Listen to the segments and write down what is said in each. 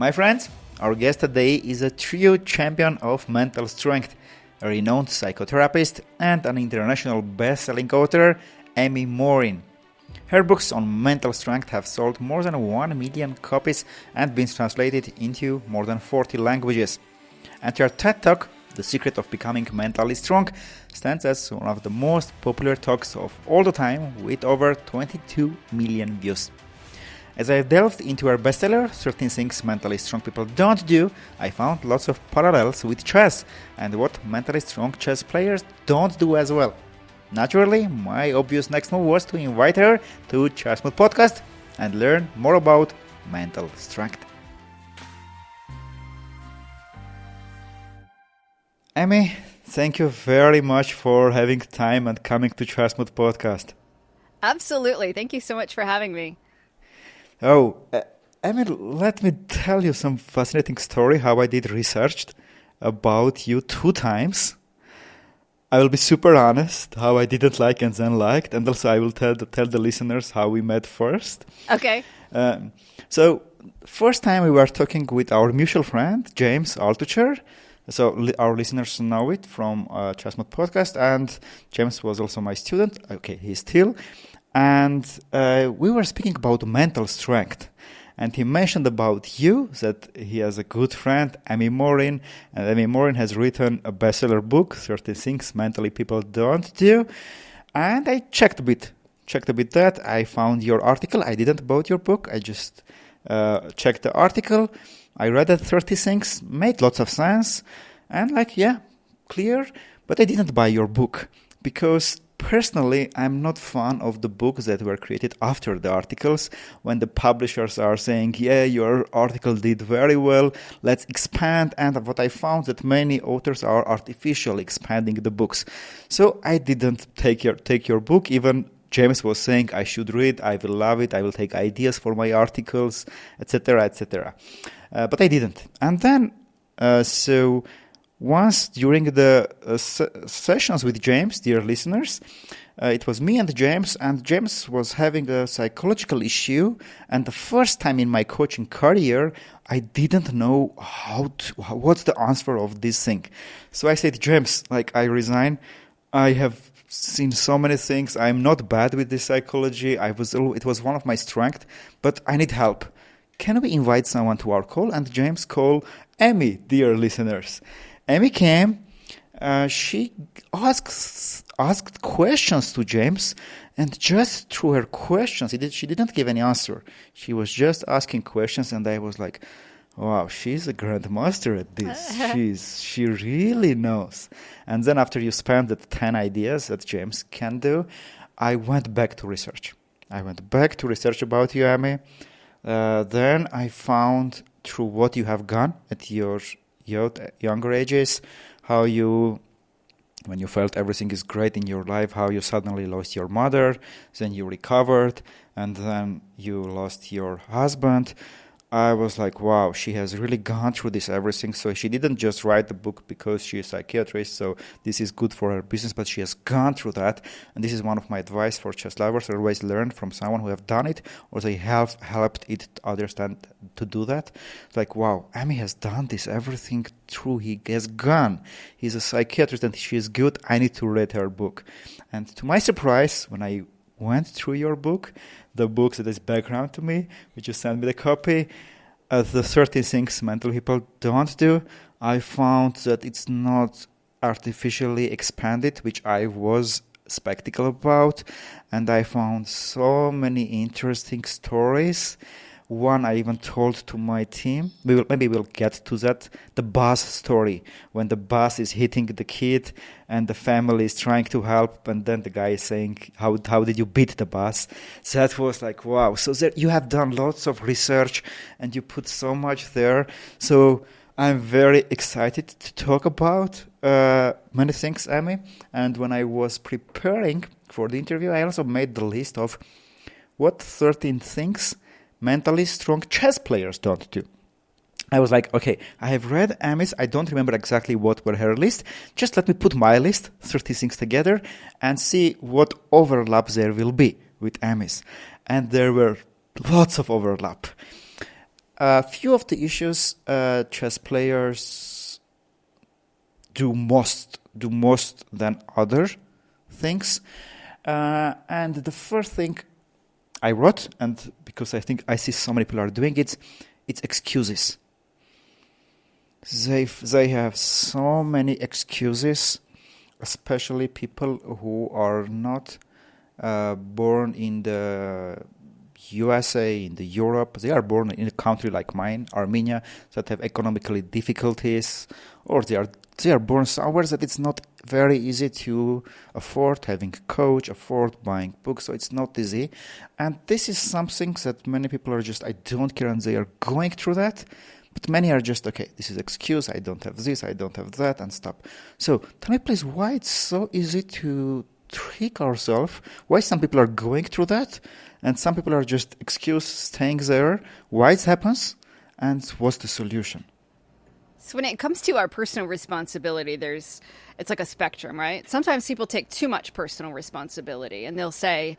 My friends, our guest today is a true champion of mental strength, a renowned psychotherapist and an international best-selling author, Amy Morin. Her books on mental strength have sold more than 1 million copies and been translated into more than 40 languages. And her TED Talk, The Secret of Becoming Mentally Strong, stands as one of the most popular talks of all the time with over 22 million views. As I delved into her bestseller, 13 Things Mentally Strong People Don't Do, I found lots of parallels with chess and what mentally strong chess players don't do as well. Naturally, my obvious next move was to invite her to ChessMood podcast and learn more about mental strength. Amy, thank you very much for having time and coming to ChessMood podcast. Absolutely. Thank you so much for having me. Oh, Amy, let me tell you some fascinating story how I did research about you 2 times. I will be super honest how I didn't like and then liked, and also I will tell the listeners how we met first. Okay. So first time we were talking with our mutual friend, James Altucher. So our listeners know it from ChessMood podcast, and James was also my student. Okay, he's still. And we were speaking about mental strength. And he mentioned about you, that he has a good friend, Amy Morin. And Amy Morin has written a bestseller book, 13 Things Mentally People Don't Do. And I checked a bit that. I found your article. I didn't bought your book. I just checked the article. I read that 30 things, made lots of sense. And clear. But I didn't buy your book because personally, I'm not fan of the books that were created after the articles, when the publishers are saying, yeah, your article did very well, let's expand. And what I found that many authors are artificially expanding the books. So I didn't take your book. Even James was saying I should read, I will love it, I will take ideas for my articles, etc., etc. But I didn't. And then, once during the sessions with James, dear listeners, it was me and James was having a psychological issue, and the first time in my coaching career, I didn't know what's the answer of this thing. So I said, James, I resign. I have seen so many things. I'm not bad with this psychology. It was one of my strengths, but I need help. Can we invite someone to our call? And James called Amy, dear listeners. Amy came, she asked questions to James, and just through her questions, she didn't give any answer. She was just asking questions, and I was like, wow, she's a grandmaster at this. She really knows. And then after you spent the 10 ideas that James can do, I went back to research. About you, Amy. Then I found through what you have gone at your younger ages, how when you felt everything is great in your life, how you suddenly lost your mother, then you recovered, and then you lost your husband. I was like, wow, she has really gone through this everything. So she didn't just write the book because she is a psychiatrist, so this is good for her business, but she has gone through that. And this is one of my advice for chess lovers: always learn from someone who have done it, or they have helped others to do that. It's like, wow, Amy has done this everything through. He has gone. He's a psychiatrist and she is good. I need to read her book. And to my surprise, when I went through your book, the book that is background to me, which you sent me the copy, the 13 Things Mental People Don't Do, I found that it's not artificially expanded, which I was skeptical about, and I found so many interesting stories. One I even told to my team. Maybe we'll get to that. The bus story, when the bus is hitting the kid and the family is trying to help, and then the guy is saying, how did you beat the bus? That was like, wow. So you have done lots of research and you put so much there. So I'm very excited to talk about many things, Amy. And when I was preparing for the interview, I also made the list of what 13 things mentally strong chess players don't do. I was like, okay, I have read Amy's. I don't remember exactly what were her list. Just let me put my list, 30 things together, and see what overlap there will be with Amy's. And there were lots of overlap. A few of the issues chess players do most than other things. And the first thing I wrote, and because I think I see so many people are doing it, it's excuses. They have so many excuses, especially people who are not born in the USA, in the Europe. They are born in a country like mine, Armenia, that have economically difficulties, or they are born somewhere that it's not very easy to afford having a coach, afford buying books, so it's not easy. And this is something that many people are just, I don't care, and they are going through that. But many are just, okay, this is excuse, I don't have this, I don't have that, and stop. So tell me please why it's so easy to trick ourselves, why some people are going through that, and some people are just excuse, staying there, why it happens, and what's the solution? So when it comes to our personal responsibility, it's like a spectrum, right? Sometimes people take too much personal responsibility and they'll say,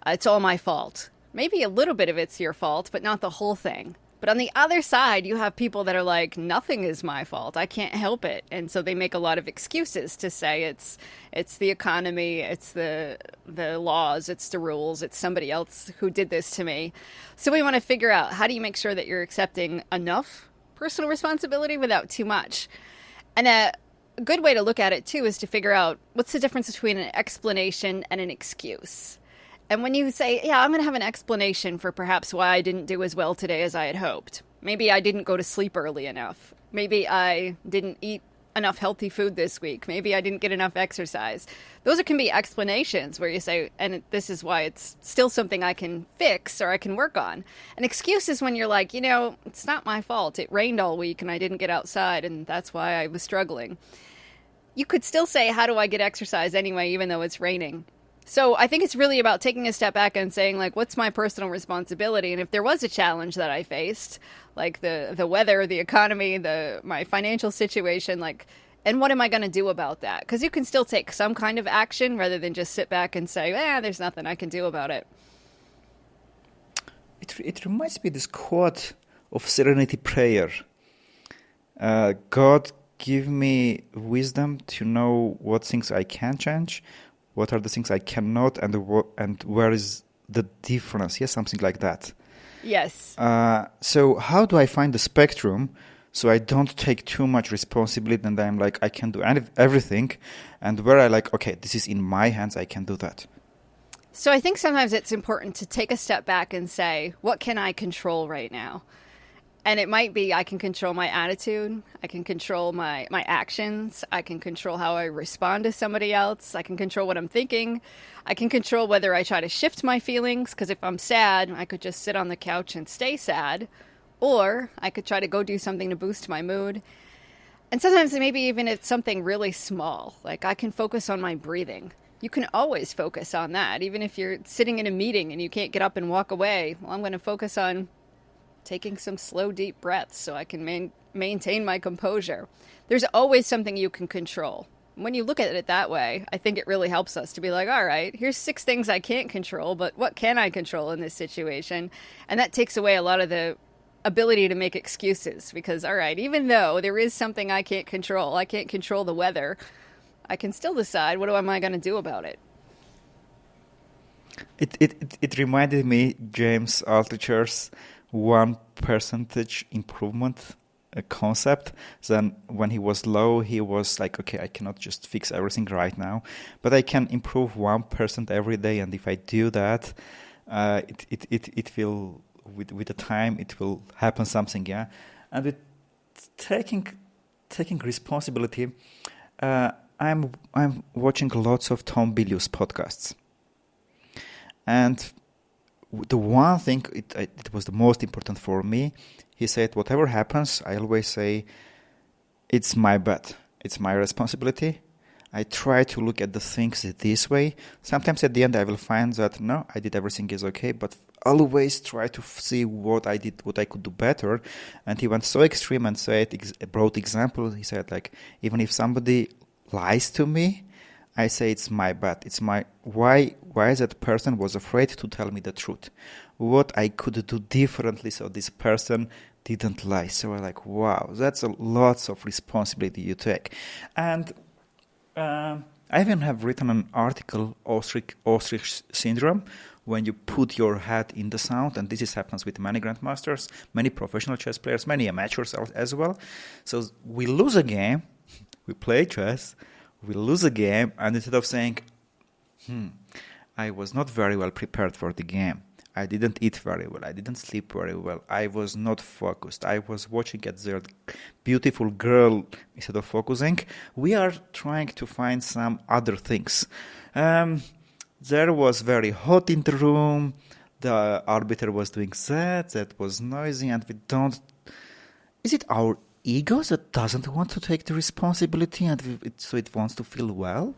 it's all my fault. Maybe a little bit of it's your fault, but not the whole thing. But on the other side, you have people that are like, nothing is my fault. I can't help it. And so they make a lot of excuses to say it's the economy, it's the laws, it's the rules, it's somebody else who did this to me. So we want to figure out, how do you make sure that you're accepting enough personal responsibility without too much? And a good way to look at it, too, is to figure out what's the difference between an explanation and an excuse. And when you say, yeah, I'm going to have an explanation for perhaps why I didn't do as well today as I had hoped. Maybe I didn't go to sleep early enough. Maybe I didn't eat enough healthy food this week. Maybe I didn't get enough exercise. Those can be explanations where you say, and this is why it's still something I can fix or I can work on. An excuse is when you're like, it's not my fault. It rained all week and I didn't get outside and that's why I was struggling. You could still say, how do I get exercise anyway, even though it's raining? So I think it's really about taking a step back and saying, like, what's my personal responsibility? And if there was a challenge that I faced, like the weather, the economy, my financial situation, and what am I going to do about that? Because you can still take some kind of action rather than just sit back and say, there's nothing I can do about it. It reminds me of this quote of Serenity Prayer. God, give me wisdom to know what things I can change, what are the things I cannot, and where is the difference? Yes, something like that. Yes. So how do I find the spectrum so I don't take too much responsibility and I'm like, I can do everything, and where I like, okay, this is in my hands, I can do that? So I think sometimes it's important to take a step back and say, what can I control right now? And it might be I can control my attitude, I can control my actions, I can control how I respond to somebody else, I can control what I'm thinking, I can control whether I try to shift my feelings, because if I'm sad, I could just sit on the couch and stay sad, or I could try to go do something to boost my mood. And sometimes maybe even it's something really small, like I can focus on my breathing. You can always focus on that, even if you're sitting in a meeting and you can't get up and walk away. Well, I'm going to focus on taking some slow, deep breaths so I can maintain my composure. There's always something you can control. When you look at it that way, I think it really helps us to be like, all right, here's 6 things I can't control, but what can I control in this situation? And that takes away a lot of the ability to make excuses, because, all right, even though there is something I can't control the weather, I can still decide, what am I going to do about it? It reminded me, James Altucher's 1% improvement concept. Then when he was low, he was like, okay, I cannot just fix everything right now, but I can improve 1% every day, and if I do that, it will, with the time, it will happen something, yeah. And with taking responsibility, I'm watching lots of Tom Bilyeu's podcasts, and the one thing, it was the most important for me, he said, whatever happens, I always say, it's my bad. It's my responsibility. I try to look at the things this way. Sometimes at the end I will find that, no, I did everything is okay, but always try to see what I did, what I could do better. And he went so extreme and brought example. He said, like, even if somebody lies to me, I say it's my bad. It's my why that person was afraid to tell me the truth. What I could do differently so this person didn't lie. So I'm like, wow, that's a lots of responsibility you take. And I even have written an article, ostrich syndrome, when you put your head in the sound, and this happens with many grandmasters, many professional chess players, many amateurs as well. So we lose a game, we play chess, we lose a game, and instead of saying, I was not very well prepared for the game, I didn't eat very well, I didn't sleep very well, I was not focused, I was watching at the beautiful girl instead of focusing, we are trying to find some other things. There was very hot in the room, the arbiter was doing that was noisy, and we don't... Is it our ego that doesn't want to take the responsibility, and so it wants to feel well?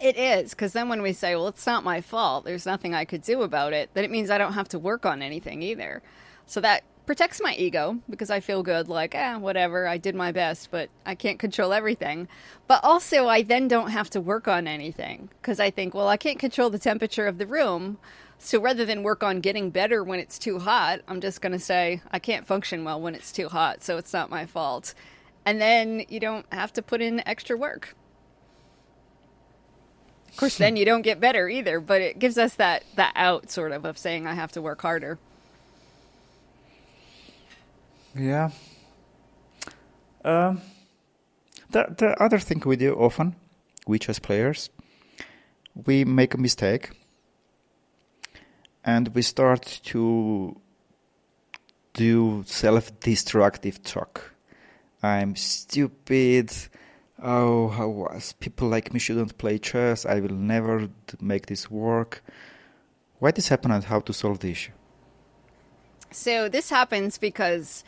It is, because then when we say, well, it's not my fault, there's nothing I could do about it, then it means I don't have to work on anything either. So that protects my ego, because I feel good, like, whatever, I did my best, but I can't control everything. But also, I then don't have to work on anything, because I think, well, I can't control the temperature of the room, so rather than work on getting better when it's too hot, I'm just going to say, I can't function well when it's too hot, so it's not my fault. And then you don't have to put in extra work. Of course, then you don't get better either, but it gives us that out, sort of saying I have to work harder. Yeah. The other thing we do often, we chess players, we make a mistake and we start to do self-destructive talk. I'm stupid. Oh, how was people like me shouldn't play chess. I will never make this work. Why this happen and how to solve the issue? So this happens because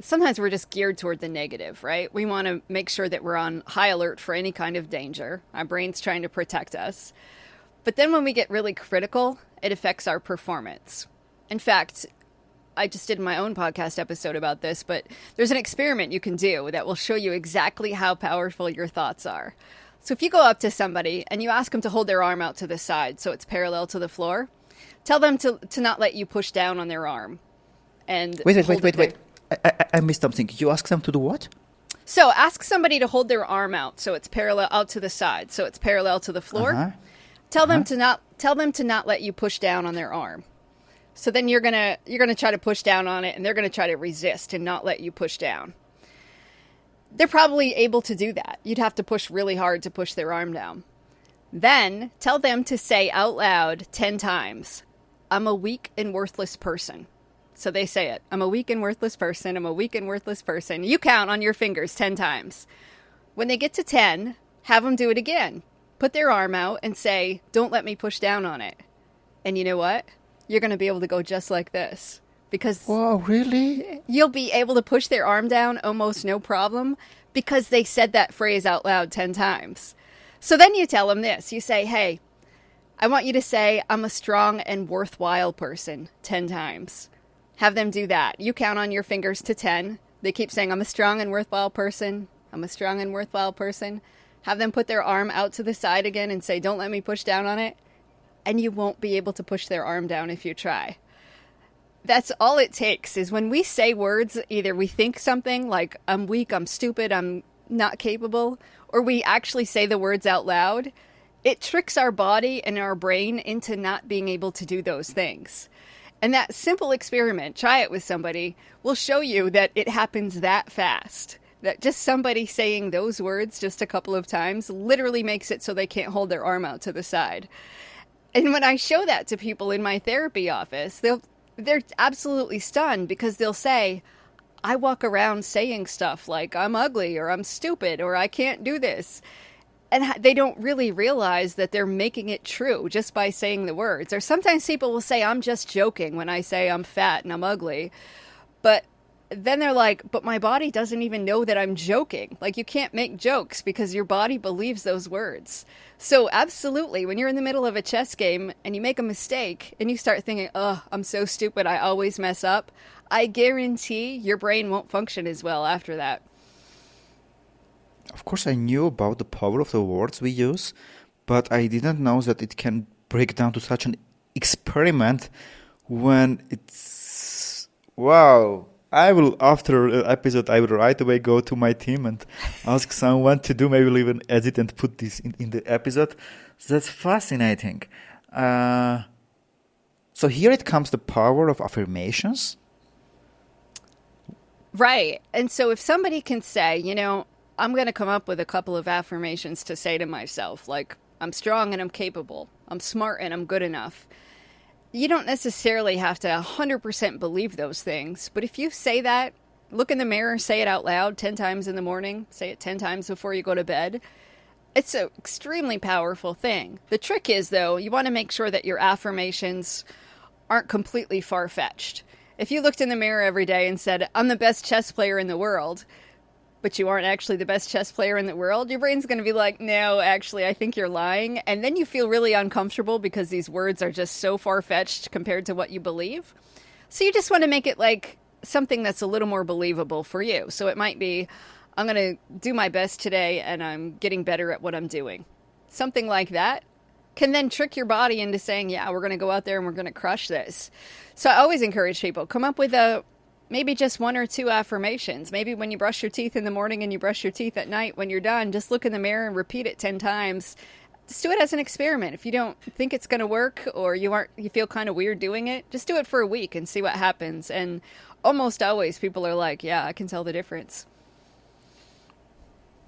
sometimes we're just geared toward the negative, right? We want to make sure that we're on high alert for any kind of danger. Our brain's trying to protect us. But then when we get really critical, it affects our performance. In fact, I just did my own podcast episode about this, but there's an experiment you can do that will show you exactly how powerful your thoughts are. So if you go up to somebody and you ask them to hold their arm out to the side so it's parallel to the floor, tell them to not let you push down on their arm. And Wait. I missed something. You ask them to do what? So ask somebody to hold their arm out so it's parallel out to the side, so it's parallel to the floor. Uh-huh. Tell them to not let you push down on their arm. So then you're gonna try to push down on it, and they're gonna try to resist and not let you push down. They're probably able to do that. You'd have to push really hard to push their arm down. Then tell them to say out loud 10 times, "I'm a weak and worthless person." So they say it. "I'm a weak and worthless person. I'm a weak and worthless person." You count on your fingers 10 times. When they get to 10, have them do it again. Put their arm out and say, "Don't let me push down on it." And you know what? You're going to be able to go just like this. Because Whoa, really? you'll be able to push their arm down almost no problem because they said that phrase out loud 10 times. So then you tell them this. You say, "Hey, I want you to say, 'I'm a strong and worthwhile person' 10 times. Have them do that. You count on your fingers to 10. They keep saying, "I'm a strong and worthwhile person. I'm a strong and worthwhile person." Have them put their arm out to the side again and say, "Don't let me push down on it." And you won't be able to push their arm down if you try. That's all it takes, is when we say words, either we think something like, "I'm weak, I'm stupid, I'm not capable," or we actually say the words out loud, it tricks our body and our brain into not being able to do those things. And that simple experiment, try it with somebody, will show you that it happens that fast. That just somebody saying those words just a couple of times literally makes it so they can't hold their arm out to the side. And when I show that to people in my therapy office, they're absolutely stunned because they'll say, "I walk around saying stuff like I'm ugly or I'm stupid or I can't do this." And they don't really realize that they're making it true just by saying the words. Or sometimes people will say, "I'm just joking" when I say I'm fat and I'm ugly. But then they're like, "But my body doesn't even know that I'm joking." Like, you can't make jokes because your body believes those words. So absolutely, when you're in the middle of a chess game and you make a mistake and you start thinking, "Oh, I'm so stupid, I always mess up," I guarantee your brain won't function as well after that. Of course, I knew about the power of the words we use, but I didn't know that it can break down to such an experiment when Wow. I will, after episode, I will right away go to my team and ask someone to do, maybe even edit and put this in the episode. So that's fascinating. So here it comes the power of affirmations. Right. And so if somebody can say, I'm going to come up with a couple of affirmations to say to myself, like, I'm strong and I'm capable, I'm smart and I'm good enough. You don't necessarily have to 100% believe those things, but if you say that, look in the mirror, say it out loud 10 times in the morning, say it 10 times before you go to bed, it's an extremely powerful thing. The trick is, though, you want to make sure that your affirmations aren't completely far-fetched. If you looked in the mirror every day and said, I'm the best chess player in the world, but you aren't actually the best chess player in the world, your brain's going to be like, no, actually, I think you're lying. And then you feel really uncomfortable because these words are just so far-fetched compared to what you believe. So you just want to make it like something that's a little more believable for you. So it might be, I'm going to do my best today and I'm getting better at what I'm doing. Something like that can then trick your body into saying, yeah, we're going to go out there and we're going to crush this. So I always encourage people, come up with maybe just one or two affirmations. Maybe when you brush your teeth in the morning and you brush your teeth at night, when you're done, just look in the mirror and repeat it 10 times. Just do it as an experiment. If you don't think it's going to work or you feel kind of weird doing it, just do it for a week and see what happens. And almost always people are like, yeah, I can tell the difference.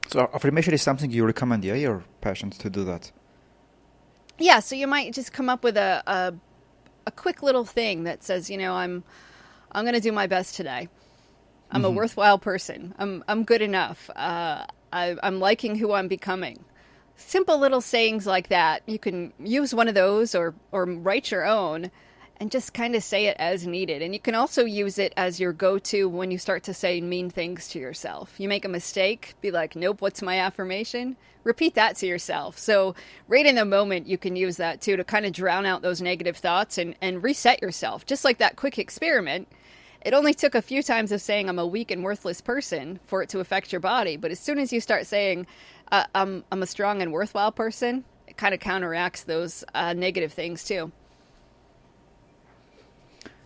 So affirmation is something you recommend, yeah? Your patients to do that. Yeah, so you might just come up with a quick little thing that says, I'm going to do my best today. I'm a worthwhile person. I'm good enough. I'm liking who I'm becoming. Simple little sayings like that. You can use one of those or write your own and just kind of say it as needed. And you can also use it as your go-to when you start to say mean things to yourself. You make a mistake, be like, nope, what's my affirmation? Repeat that to yourself. So right in the moment, you can use that too to kind of drown out those negative thoughts and reset yourself. Just like that quick experiment. It only took a few times of saying I'm a weak and worthless person for it to affect your body. But as soon as you start saying I'm a strong and worthwhile person, it kind of counteracts those negative things too.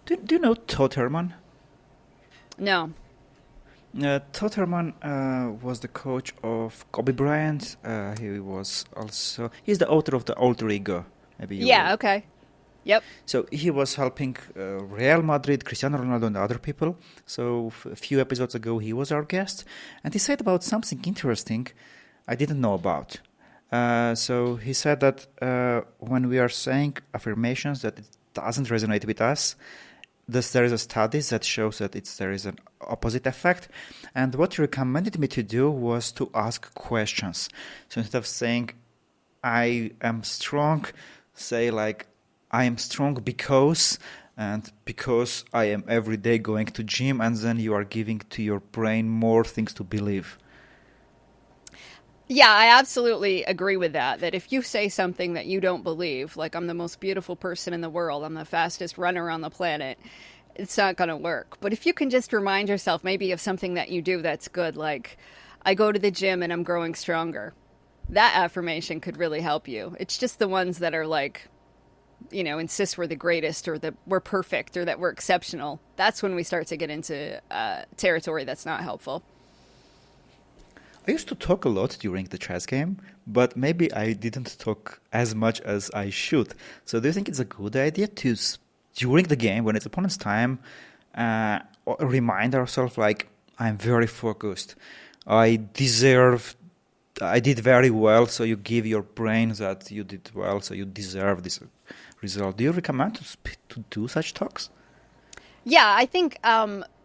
Do you know Todd Herman? No. Todd Herman was the coach of Kobe Bryant. He's the author of The Alter Ego. Okay. Yep. So he was helping Real Madrid, Cristiano Ronaldo, and other people. So a few episodes ago, he was our guest, and he said about something interesting I didn't know about. So he said that when we are saying affirmations that it doesn't resonate with us, there is a study that shows that there is an opposite effect. And what he recommended me to do was to ask questions. So instead of saying, I am strong, say like, I am strong because I am every day going to gym, and then you are giving to your brain more things to believe. Yeah, I absolutely agree with that if you say something that you don't believe, like I'm the most beautiful person in the world, I'm the fastest runner on the planet, it's not going to work. But if you can just remind yourself maybe of something that you do that's good, like I go to the gym and I'm growing stronger, that affirmation could really help you. It's just the ones that are like, insist we're the greatest or that we're perfect or that we're exceptional. That's when we start to get into territory that's not helpful. I used to talk a lot during the chess game, but maybe I didn't talk as much as I should. So do you think it's a good idea to, during the game, when it's opponent's time, remind ourselves like, I'm very focused. I did very well, so you give your brain that you did well, so you deserve this result. Do you recommend to do such talks? Yeah, I think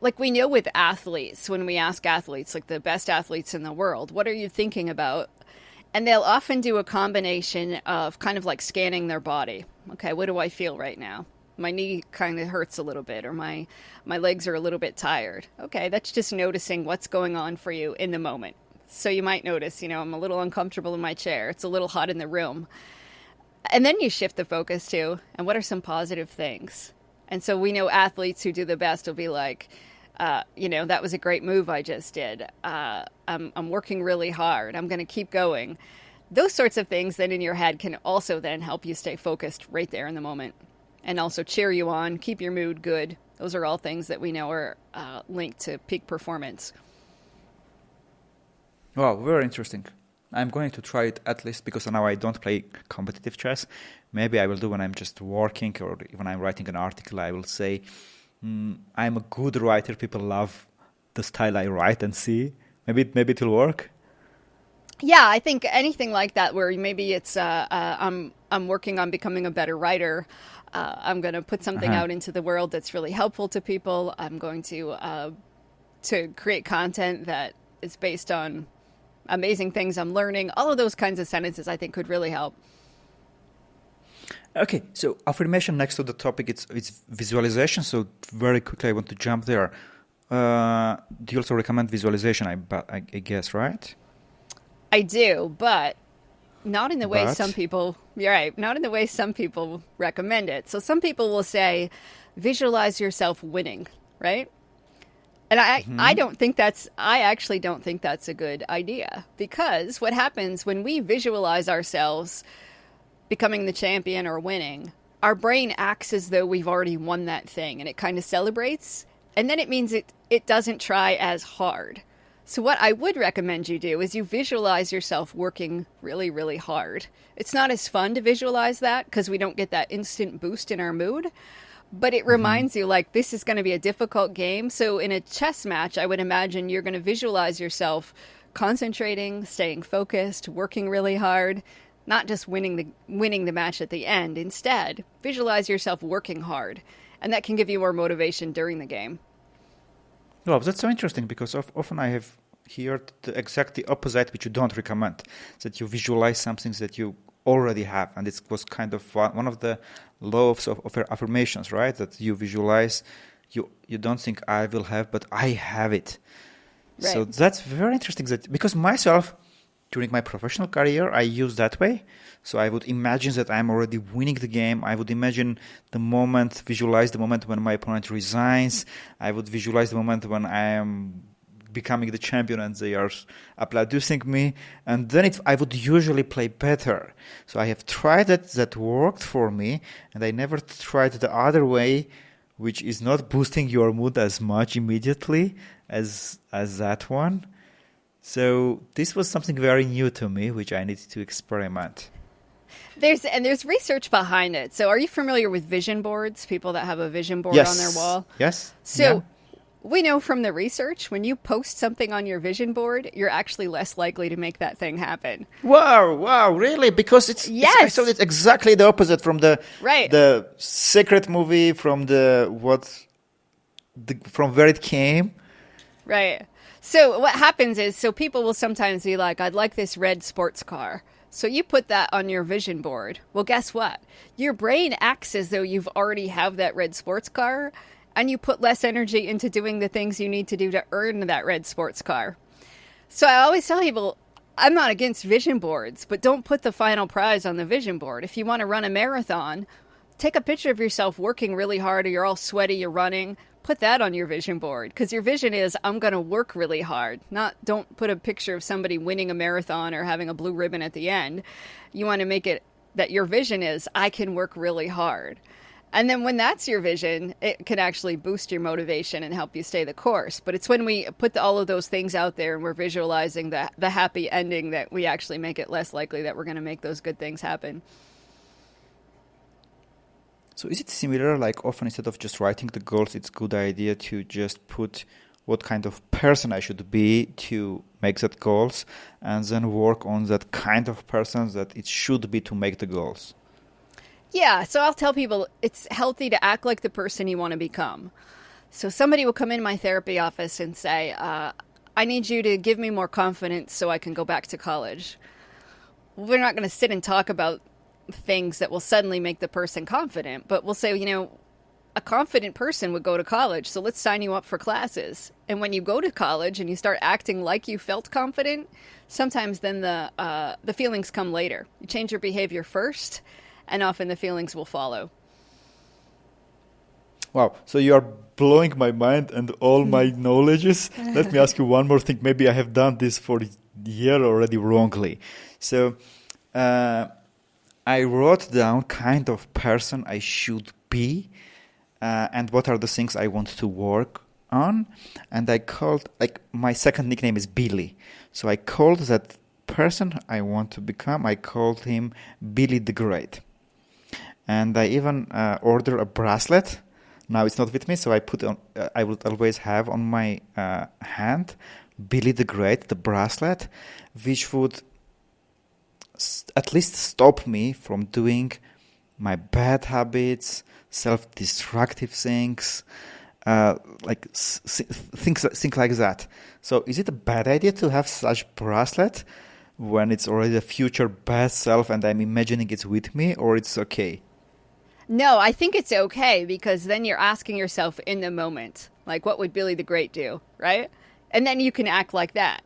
like we know with athletes, when we ask athletes, like the best athletes in the world, what are you thinking about? And they'll often do a combination of kind of like scanning their body. Okay, what do I feel right now? My knee kind of hurts a little bit, or my legs are a little bit tired. Okay, that's just noticing what's going on for you in the moment. So you might notice, I'm a little uncomfortable in my chair. It's a little hot in the room. And then you shift the focus to, and what are some positive things? And so we know athletes who do the best will be like, that was a great move I just did. I'm working really hard. I'm going to keep going. Those sorts of things then in your head can also then help you stay focused right there in the moment and also cheer you on, keep your mood good. Those are all things that we know are linked to peak performance. Wow, very interesting. I'm going to try it at least because now I don't play competitive chess. Maybe I will do when I'm just working or when I'm writing an article. I will say, I'm a good writer. People love the style I write and see. Maybe it will work. Yeah, I think anything like that where maybe it's I'm working on becoming a better writer. I'm going to put something out into the world that's really helpful to people. I'm going to create content that is based on amazing things I'm learning. All of those kinds of sentences I think could really help. Okay, so affirmation next to the topic, it's visualization. So very quickly, I want to jump there. Do you also recommend visualization? I guess, right? I do, but not in the way some people. You're right. Not in the way some people recommend it. So some people will say, visualize yourself winning, right? And I don't think I actually don't think that's a good idea, because what happens when we visualize ourselves becoming the champion or winning, our brain acts as though we've already won that thing, and it kind of celebrates, and then it means it doesn't try as hard. So what I would recommend you do is you visualize yourself working really, really hard. It's not as fun to visualize that because we don't get that instant boost in our mood, but it reminds you, like, this is going to be a difficult game. So in a chess match, I would imagine you're going to visualize yourself concentrating, staying focused, working really hard, not just winning the match at the end. Instead, visualize yourself working hard, and that can give you more motivation during the game. Well, that's so interesting because often I have heard exactly opposite, which you don't recommend, that you visualize something that you already have, and it was kind of one of the laws of affirmations, right? That you visualize, you don't think I will have, but I have it. Right. So that's very interesting. That because myself, during my professional career, I use that way. So I would imagine that I'm already winning the game. I would imagine visualize the moment when my opponent resigns. I would visualize the moment when I am becoming the champion and they are applauding me. And then I would usually play better. So I have tried that worked for me. And I never tried the other way, which is not boosting your mood as much immediately as that one. So this was something very new to me, which I needed to experiment. There's research behind it. So are you familiar with vision boards? People that have a vision board on their wall? Yes. So we know from the research, when you post something on your vision board, you're actually less likely to make that thing happen. Wow, really? Because I saw it exactly the opposite from the Secret movie, from from where it came. Right. So what happens is, people will sometimes be like, I'd like this red sports car. So you put that on your vision board. Well, guess what? Your brain acts as though you've already have that red sports car, and you put less energy into doing the things you need to do to earn that red sports car. So I always tell people, I'm not against vision boards, but don't put the final prize on the vision board. If you want to run a marathon, take a picture of yourself working really hard, or you're all sweaty, you're running. Put that on your vision board, because your vision is, I'm going to work really hard. Don't put a picture of somebody winning a marathon or having a blue ribbon at the end. You want to make it that your vision is, I can work really hard. And then when that's your vision, it can actually boost your motivation and help you stay the course. But it's when we put all of those things out there and we're visualizing the happy ending that we actually make it less likely that we're going to make those good things happen. So is it similar, like often instead of just writing the goals, it's a good idea to just put what kind of person I should be to make that goals, and then work on that kind of person that it should be to make the goals? Yeah, so I'll tell people it's healthy to act like the person you want to become. So somebody will come in my therapy office and say, I need you to give me more confidence so I can go back to college. We're not going to sit and talk about things that will suddenly make the person confident, but we'll say, a confident person would go to college, so let's sign you up for classes. And when you go to college and you start acting like you felt confident, sometimes then the feelings come later. You change your behavior first, and often the feelings will follow. Wow, so you are blowing my mind and all my knowledges. Let me ask you one more thing. Maybe I have done this for a year already wrongly. So I wrote down kind of person I should be, and what are the things I want to work on. And I called, like, my second nickname is Billy. So I called that person I want to become, I called him Billy the Great. And I even ordered a bracelet. Now it's not with me, so I put on. I would always have on my hand Billy the Great, the bracelet, which would at least stop me from doing my bad habits, self-destructive things, things like that. So is it a bad idea to have such bracelet when it's already a future bad self and I'm imagining it's with me, or it's okay? No, I think it's okay, because then you're asking yourself in the moment, like, what would Billy the Great do, right? And then you can act like that.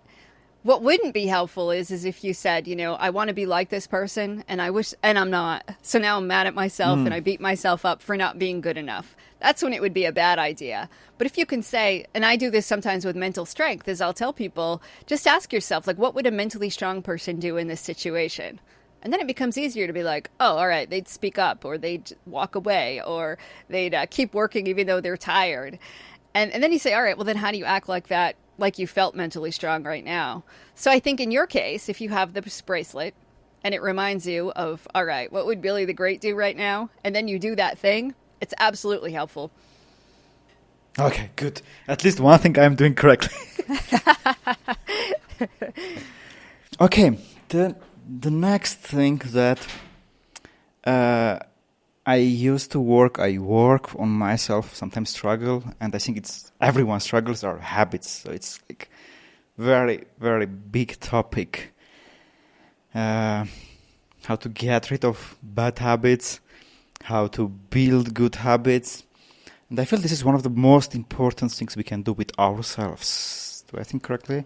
What wouldn't be helpful is if you said, I want to be like this person, and I'm not. So now I'm mad at myself and I beat myself up for not being good enough. That's when it would be a bad idea. But if you can say, and I do this sometimes with mental strength, is I'll tell people, just ask yourself, like, what would a mentally strong person do in this situation? And then it becomes easier to be like, oh, all right, they'd speak up, or they'd walk away, or they'd keep working even though they're tired. And then you say, all right, well, then how do you act like that, like you felt mentally strong right now? So I think in your case, if you have this bracelet and it reminds you of, all right, what would Billy the Great do right now? And then you do that thing, it's absolutely helpful. Okay, good. At least one thing I'm doing correctly. Okay, the next thing that I used to work on myself, sometimes struggle, and I think it's everyone struggles, are habits. So it's like very, very big topic. How to get rid of bad habits, how to build good habits. And I feel this is one of the most important things we can do with ourselves. Do I think correctly?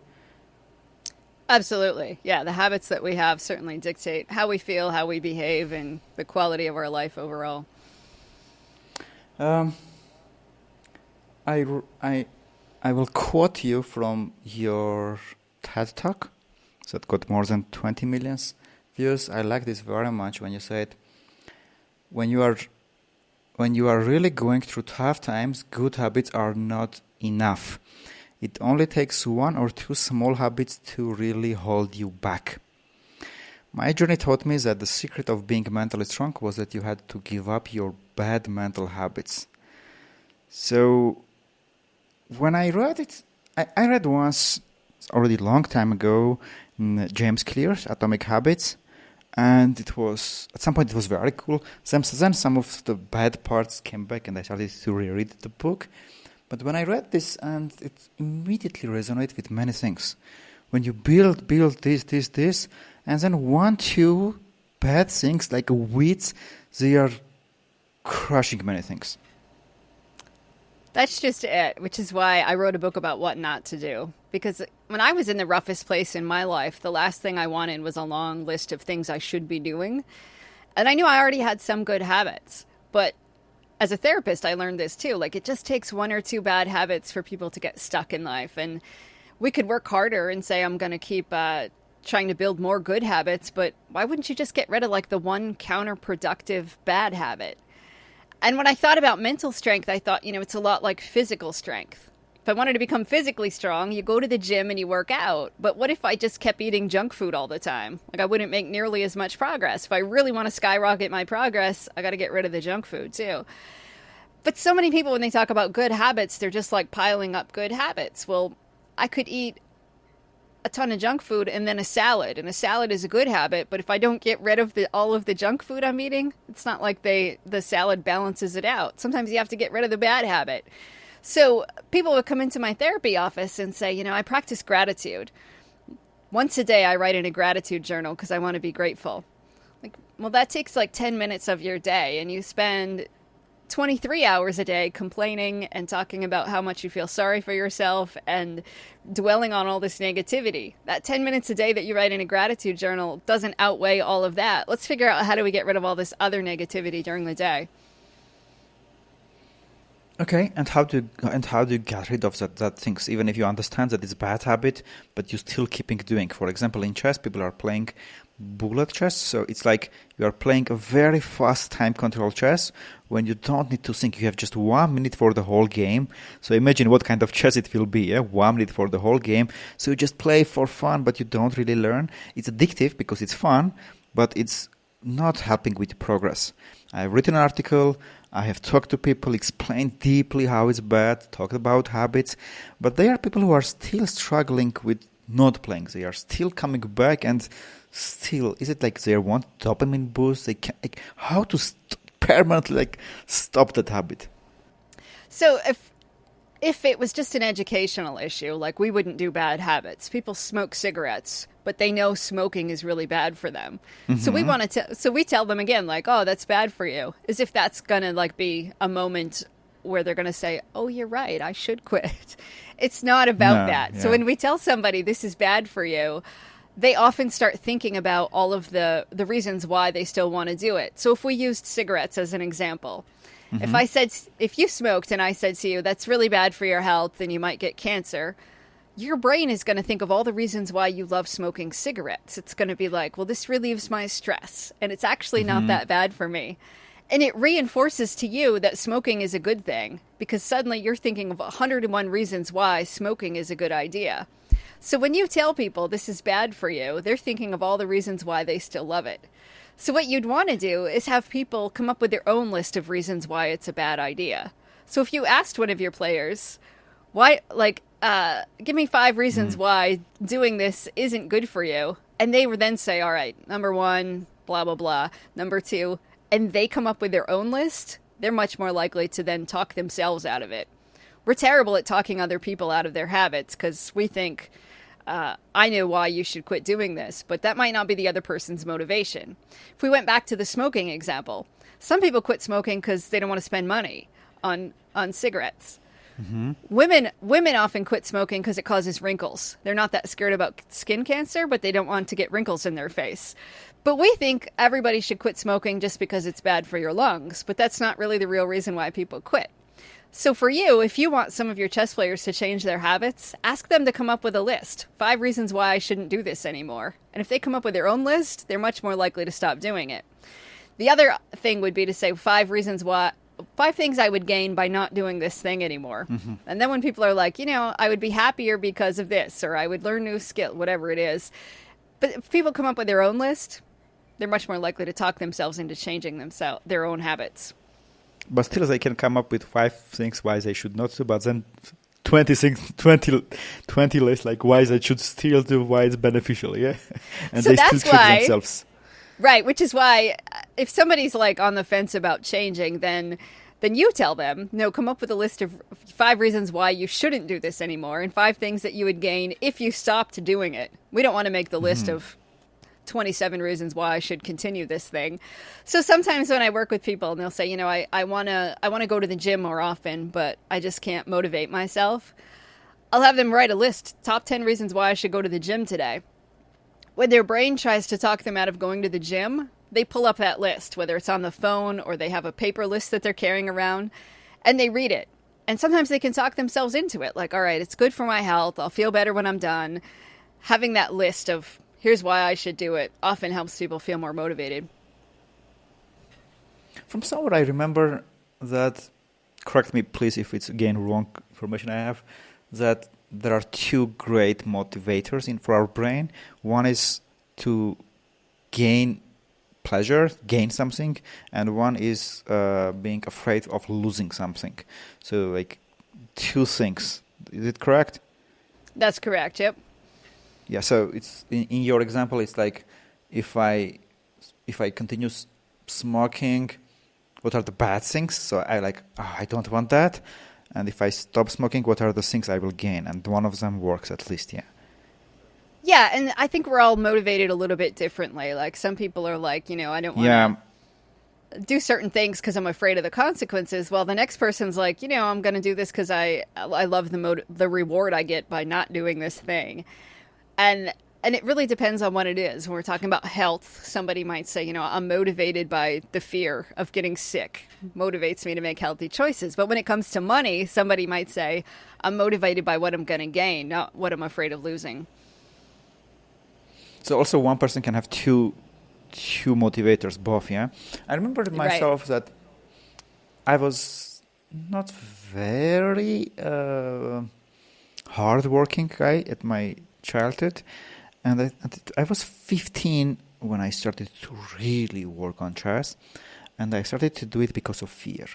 Absolutely. Yeah, the habits that we have certainly dictate how we feel, how we behave, and the quality of our life overall. I will quote you from your TED Talk that got more than 20 million views. I like this very much when you said, when you are really going through tough times, good habits are not enough. It only takes one or two small habits to really hold you back. My journey taught me that the secret of being mentally strong was that you had to give up your bad mental habits. So when I read it, I read once, already a long time ago, James Clear's Atomic Habits, and it was, at some point it was very cool. Then some of the bad parts came back and I started to reread the book. But when I read this, and it immediately resonated with many things. When you build this, and then 1-2 bad things like weeds, they are crushing many things. That's just it, which is why I wrote a book about what not to do. Because when I was in the roughest place in my life, the last thing I wanted was a long list of things I should be doing. And I knew I already had some good habits, but as a therapist, I learned this too. Like, it just takes 1 or 2 bad habits for people to get stuck in life. And we could work harder and say, I'm going to keep trying to build more good habits. But why wouldn't you just get rid of like the one counterproductive bad habit? And when I thought about mental strength, I thought, it's a lot like physical strength. If I wanted to become physically strong, you go to the gym and you work out. But what if I just kept eating junk food all the time? Like, I wouldn't make nearly as much progress. If I really want to skyrocket my progress, I got to get rid of the junk food too. But so many people, when they talk about good habits, they're just like piling up good habits. Well, I could eat a ton of junk food and then a salad. And a salad is a good habit, but if I don't get rid of all of the junk food I'm eating, it's not like the salad balances it out. Sometimes you have to get rid of the bad habit. So people would come into my therapy office and say, I practice gratitude. Once a day, I write in a gratitude journal because I want to be grateful. Like, well, that takes like 10 minutes of your day, and you spend 23 hours a day complaining and talking about how much you feel sorry for yourself and dwelling on all this negativity. That 10 minutes a day that you write in a gratitude journal doesn't outweigh all of that. Let's figure out, how do we get rid of all this other negativity during the day? Okay, and how do you get rid of that things, even if you understand that it's a bad habit, but you still keeping doing? For example, in chess, people are playing bullet chess. So it's like you are playing a very fast time control chess when you don't need to think. You have just 1 minute for the whole game. So imagine what kind of chess it will be. 1 minute for the whole game. So you just play for fun, but you don't really learn. It's addictive because it's fun, but it's not helping with progress. I have written an article. I have talked to people, explained deeply how it's bad, talked about habits, but there are people who are still struggling with not playing. They are still coming back, and still, is it like they want dopamine boost? They can, like, how to permanently stop that habit? So if it was just an educational issue, like we wouldn't do bad habits. People smoke cigarettes, but they know smoking is really bad for them. Mm-hmm. So we tell them again, like, oh, that's bad for you, as if that's gonna be a moment where they're gonna say, oh, you're right, I should quit. It's not about that. Yeah. So when we tell somebody this is bad for you, they often start thinking about all of the reasons why they still want to do it. So if we used cigarettes as an example, if you smoked and I said to you, that's really bad for your health and you might get cancer, your brain is going to think of all the reasons why you love smoking cigarettes. It's going to be like, well, this relieves my stress and it's actually not that bad for me. And it reinforces to you that smoking is a good thing because suddenly you're thinking of 101 reasons why smoking is a good idea. So when you tell people this is bad for you, they're thinking of all the reasons why they still love it. So what you'd want to do is have people come up with their own list of reasons why it's a bad idea. So if you asked one of your players, give me 5 reasons why doing this isn't good for you, and they would then say, all right, number 1, blah, blah, blah, number 2, and they come up with their own list, they're much more likely to then talk themselves out of it. We're terrible at talking other people out of their habits because we think, I know why you should quit doing this, but that might not be the other person's motivation. If we went back to the smoking example, some people quit smoking because they don't want to spend money on cigarettes. Mm-hmm. Women often quit smoking because it causes wrinkles. They're not that scared about skin cancer, but they don't want to get wrinkles in their face. But we think everybody should quit smoking just because it's bad for your lungs, but that's not really the real reason why people quit. So for you, if you want some of your chess players to change their habits, ask them to come up with a list. 5 reasons why I shouldn't do this anymore. And if they come up with their own list, they're much more likely to stop doing it. The other thing would be to say 5 things I would gain by not doing this thing anymore. Mm-hmm. And then when people are like, I would be happier because of this, or I would learn new skill, whatever it is. But if people come up with their own list, they're much more likely to talk themselves into changing their own habits. But still, they can come up with 5 things why they should not do, but then 20 lists like why they should still do, why it's beneficial, yeah? And so they still trick themselves. Right, which is why if somebody's on the fence about changing, then you tell them, no, come up with a list of 5 reasons why you shouldn't do this anymore and 5 things that you would gain if you stopped doing it. We don't want to make the list of 27 reasons why I should continue this thing. So sometimes when I work with people and they'll say, I want to go to the gym more often, but I just can't motivate myself, I'll have them write a list, top 10 reasons why I should go to the gym today. When their brain tries to talk them out of going to the gym, they pull up that list, whether it's on the phone or they have a paper list that they're carrying around, and they read it. And sometimes they can talk themselves into it, like, all right, it's good for my health, I'll feel better when I'm done. Having that list of here's why I should do it often helps people feel more motivated. From somewhere I remember that, correct me please if it's again wrong information I have, that there are 2 great motivators for our brain. One is to gain pleasure, gain something, and one is being afraid of losing something. So 2 things. Is it correct? That's correct, yep. Yeah, so it's in your example, it's like if I continue smoking, what are the bad things? So I don't want that. And if I stop smoking, what are the things I will gain? And one of them works at least, yeah. Yeah, and I think we're all motivated a little bit differently. Like some people are like, I don't want to do certain things because I'm afraid of the consequences. Well, the next person's like, I'm going to do this because I love the reward I get by not doing this thing. And it really depends on what it is. When we're talking about health, somebody might say, I'm motivated by the fear of getting sick. Motivates me to make healthy choices. But when it comes to money, somebody might say, I'm motivated by what I'm going to gain, not what I'm afraid of losing. So also one person can have two motivators, both. Yeah, I remember myself that I was not very hard-working guy at my childhood, and I was 15 when I started to really work on chess, and I started to do it because of fear.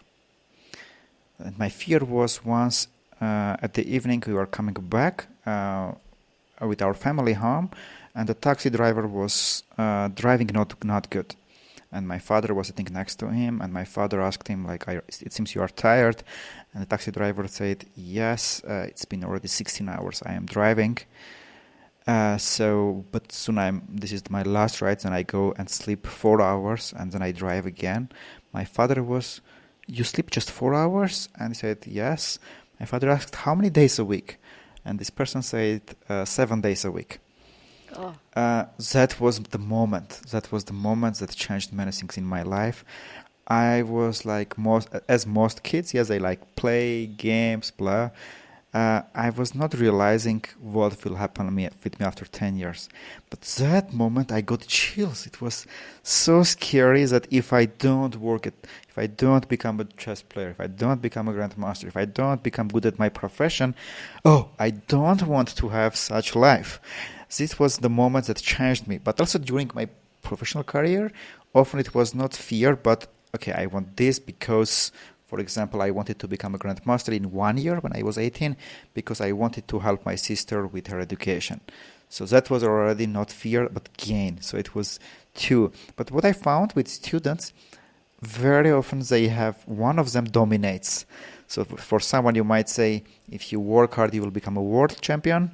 And my fear was once at the evening we were coming back with our family home, and the taxi driver was driving not good. And my father was sitting next to him, and my father asked him, like, it seems you are tired. And the taxi driver said, yes, it's been already 16 hours I am driving. But soon this is my last ride, then I go and sleep 4 hours, and then I drive again. My father was, you sleep just 4 hours? And he said, yes. My father asked, how many days a week? And this person said, 7 days a week. Oh. That was the moment. That was the moment that changed many things in my life. I was like most kids, yes, I like play games, blah. I was not realizing what will happen with me after 10 years. But that moment I got chills. It was so scary that if I don't if I don't become a chess player, if I don't become a grandmaster, if I don't become good at my profession, I don't want to have such life. This was the moment that changed me. But also during my professional career, often it was not fear, but okay, I want this because, for example, I wanted to become a grandmaster in 1 year when I was 18 because I wanted to help my sister with her education. So that was already not fear, but gain. So it was two. But what I found with students, very often they have, one of them dominates. So for someone you might say, if you work hard, you will become a world champion.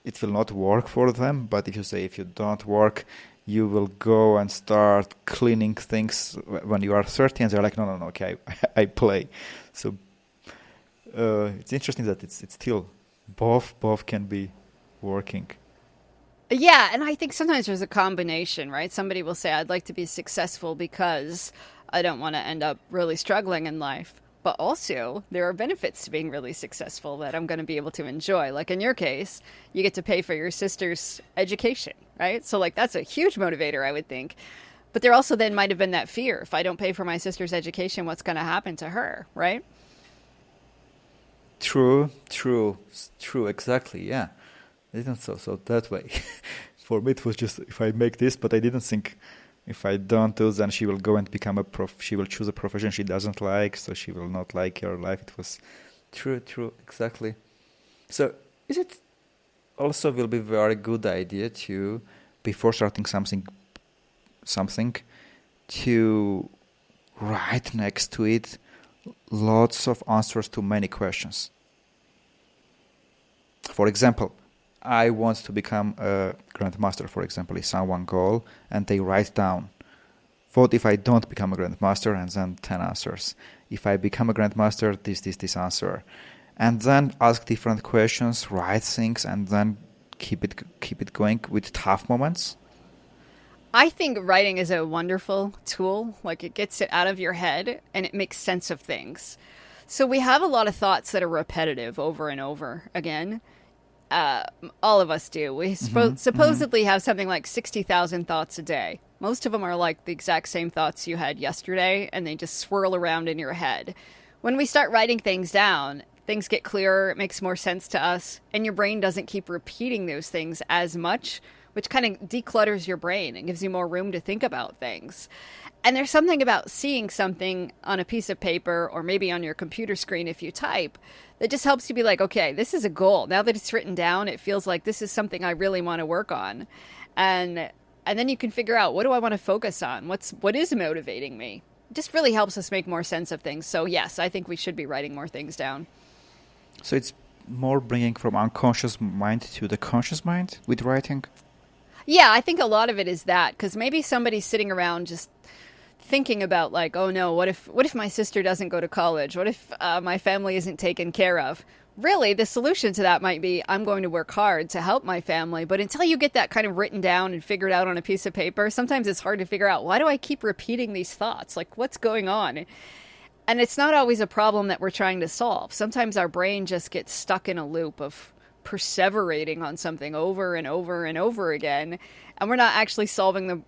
It will not work for them. But if you say, if you don't work, you will go and start cleaning things when you are 30, and they're like, no, okay, I play. So it's interesting that it's still both can be working. Yeah, and I think sometimes there's a combination, right? Somebody will say, I'd like to be successful because I don't want to end up really struggling in life. But also, there are benefits to being really successful that I'm going to be able to enjoy. Like in your case, you get to pay for your sister's education, right? So like that's a huge motivator, I would think. But there also then might have been that fear. If I don't pay for my sister's education, what's going to happen to her, right? True, exactly, yeah. I didn't so that way. For me, it was just, if I make this, but I didn't think, if I don't do, then she will go and become she will choose a profession she doesn't like, so she will not like your life. It was true, exactly. So is it also will be very good idea to, before starting something, to write next to it lots of answers to many questions. For example, I want to become a grandmaster, for example, is someone goal, and they write down, what if I don't become a grandmaster, and then 10 answers. If I become a grandmaster, this answer. And then ask different questions, write things, and then keep it going with tough moments. I think writing is a wonderful tool. Like it gets it out of your head and it makes sense of things. So we have a lot of thoughts that are repetitive over and over again. All of us do. We supposedly have something like 60,000 thoughts a day. Most of them are like the exact same thoughts you had yesterday, and they just swirl around in your head. When we start writing things down, things get clearer, it makes more sense to us, and your brain doesn't keep repeating those things as much, which kind of declutters your brain and gives you more room to think about things. And there's something about seeing something on a piece of paper or maybe on your computer screen if you type that just helps you be like, okay, this is a goal. Now that it's written down, it feels like this is something I really want to work on. And then you can figure out, what do I want to focus on? What is motivating me? It just really helps us make more sense of things. So yes, I think we should be writing more things down. So it's more bringing from unconscious mind to the conscious mind with writing? Yeah, I think a lot of it is that, because maybe somebody's sitting around just thinking about like, oh no, what if my sister doesn't go to college? What if my family isn't taken care of? Really, the solution to that might be, I'm going to work hard to help my family. But until you get that kind of written down and figured out on a piece of paper, sometimes it's hard to figure out, why do I keep repeating these thoughts? Like, what's going on? And it's not always a problem that we're trying to solve. Sometimes our brain just gets stuck in a loop of perseverating on something over and over and over again, and we're not actually solving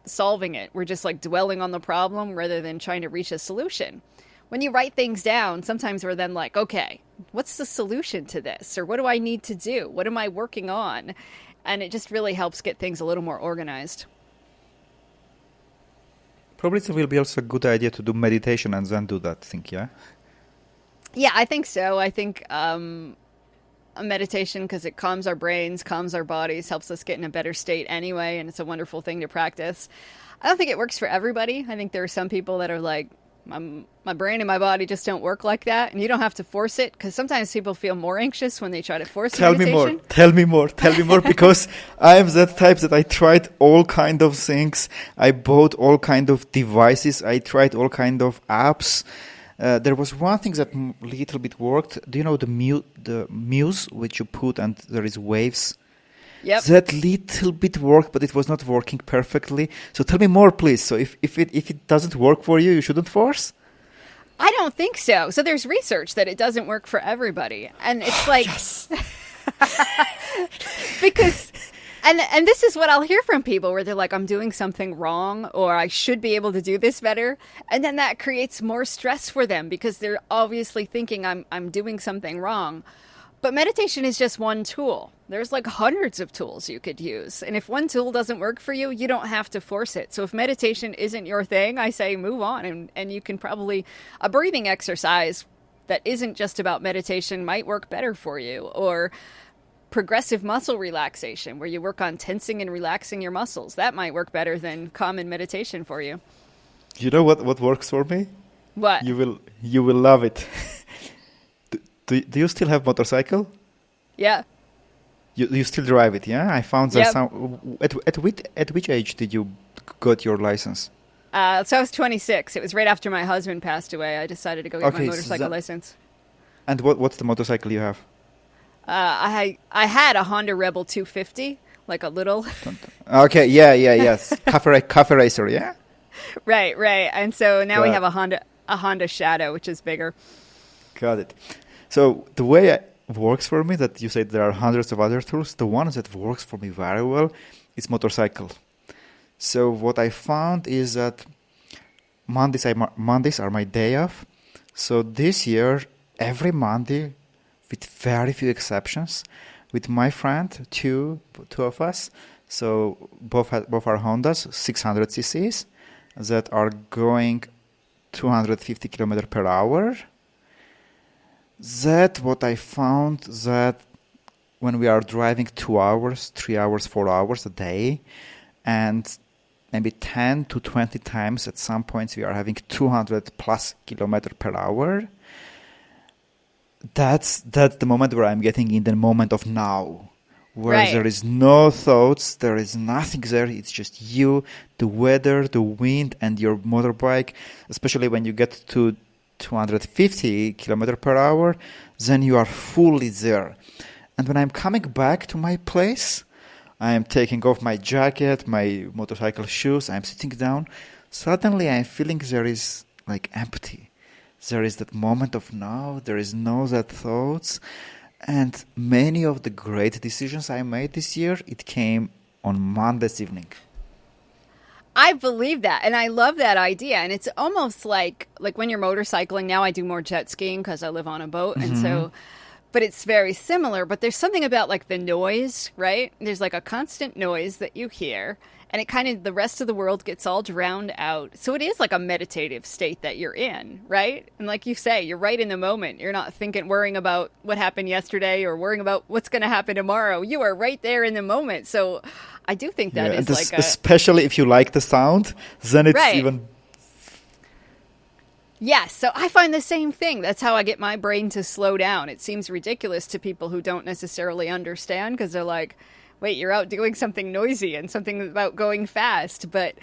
it. We're just like dwelling on the problem rather than trying to reach a solution. When you write things down, sometimes we're then like, okay, what's the solution to this? Or what do I need to do? What am I working on? And it just really helps get things a little more organized. Probably it will be also a good idea to do meditation and then do that thing, yeah? Yeah, I think so. I think a meditation, because it calms our brains, calms our bodies, helps us get in a better state anyway, and it's a wonderful thing to practice. I don't think it works for everybody. I think there are some people that are like, my brain and my body just don't work like that, and you don't have to force it, because sometimes people feel more anxious when they try to force meditation. Tell me more, because I am that type that I tried all kind of things. I bought all kind of devices. I tried all kind of apps. There was one thing that little bit worked. Do you know the muse which you put and there is waves? Yep. That little bit worked, but it was not working perfectly. So tell me more, please. So if it doesn't work for you, you shouldn't force? I don't think so. So there's research that it doesn't work for everybody. And it's like... Yes. Because... And this is what I'll hear from people where they're like, I'm doing something wrong, or I should be able to do this better. And then that creates more stress for them because they're obviously thinking I'm doing something wrong. But meditation is just one tool. There's like hundreds of tools you could use. And if one tool doesn't work for you, you don't have to force it. So if meditation isn't your thing, I say move on. And you can probably, a breathing exercise that isn't just about meditation might work better for you. Or progressive muscle relaxation, where you work on tensing and relaxing your muscles. That might work better than common meditation for you. You know what works for me? What? You will love it. Do you still have motorcycle? Yeah. You still drive it, yeah? I found that Yep. at which age did you got your license? So I was 26. It was right after my husband passed away. I decided to go get my motorcycle license. And what's the motorcycle you have? I had a Honda Rebel 250, like a little. Okay, yes. Cafe racer, yeah? Right. And so now we have a Honda Shadow, which is bigger. Got it. So the way it works for me, that you said there are hundreds of other tools, the one that works for me very well is motorcycle. So what I found is that Mondays are my day off. So this year, every Monday, with very few exceptions, with my friend, two of us, so both are Hondas, 600 cc's, that are going 250 kilometers per hour. That what I found, that when we are driving 2 hours, 3 hours, 4 hours a day, and maybe 10 to 20 times at some points we are having 200 plus kilometers per hour, that's the moment where I'm getting in the moment of now, where there is no thoughts, there is nothing there, it's just you, the weather, the wind, and your motorbike. Especially when you get to 250 kilometers per hour, then you are fully there. And when I'm coming back to my place, I am taking off my jacket, my motorcycle shoes, I'm sitting down. Suddenly I'm feeling there is like empty. There is that moment of now, there is no that thoughts. And many of the great decisions I made this year, it came on Monday's evening. I believe that, and I love that idea. And it's almost like when you're motorcycling, now I do more jet skiing because I live on a boat. Mm-hmm. And so, but it's very similar. But there's something about like the noise, right? There's like a constant noise that you hear, and it kind of, the rest of the world gets all drowned out. So it is like a meditative state that you're in, right? And like you say, you're right in the moment. You're not worrying about what happened yesterday or worrying about what's going to happen tomorrow. You are right there in the moment. So I do think that is like especially if you like the sound, then it's even... Yes, so I find the same thing. That's how I get my brain to slow down. It seems ridiculous to people who don't necessarily understand, because they're like, wait, you're out doing something noisy and something about going fast. But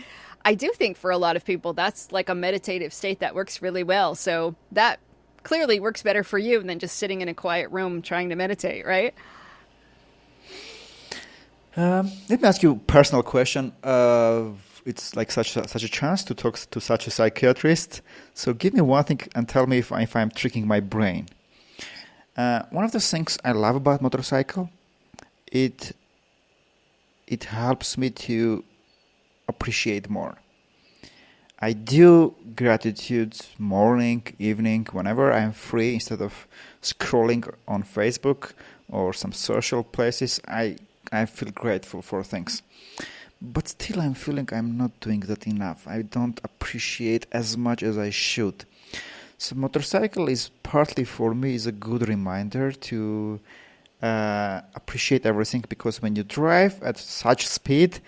I do think for a lot of people, that's like a meditative state that works really well. So that clearly works better for you than just sitting in a quiet room trying to meditate, right? Let me ask you a personal question. It's like such a chance to talk to such a psychiatrist. So give me one thing and tell me if I'm tricking my brain. One of the things I love about motorcycle, it it helps me to appreciate more. I do gratitude morning, evening, whenever I'm free. Instead of scrolling on Facebook or some social places, I feel grateful for things. But still I'm feeling I'm not doing that enough. I don't appreciate as much as I should. So motorcycle is partly for me is a good reminder to appreciate everything, because when you drive at such speed,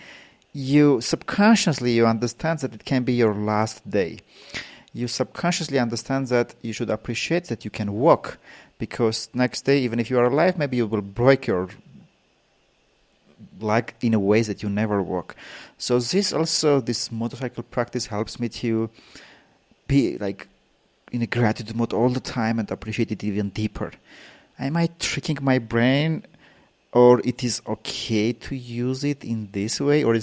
you subconsciously you understand that it can be your last day. You subconsciously understand that you should appreciate that you can walk, because next day, even if you are alive, maybe you will break your leg in a ways that you never walk. So this motorcycle practice helps me to be like in a gratitude mode all the time and appreciate it even deeper. Am I tricking my brain, or it is okay to use it in this way? Or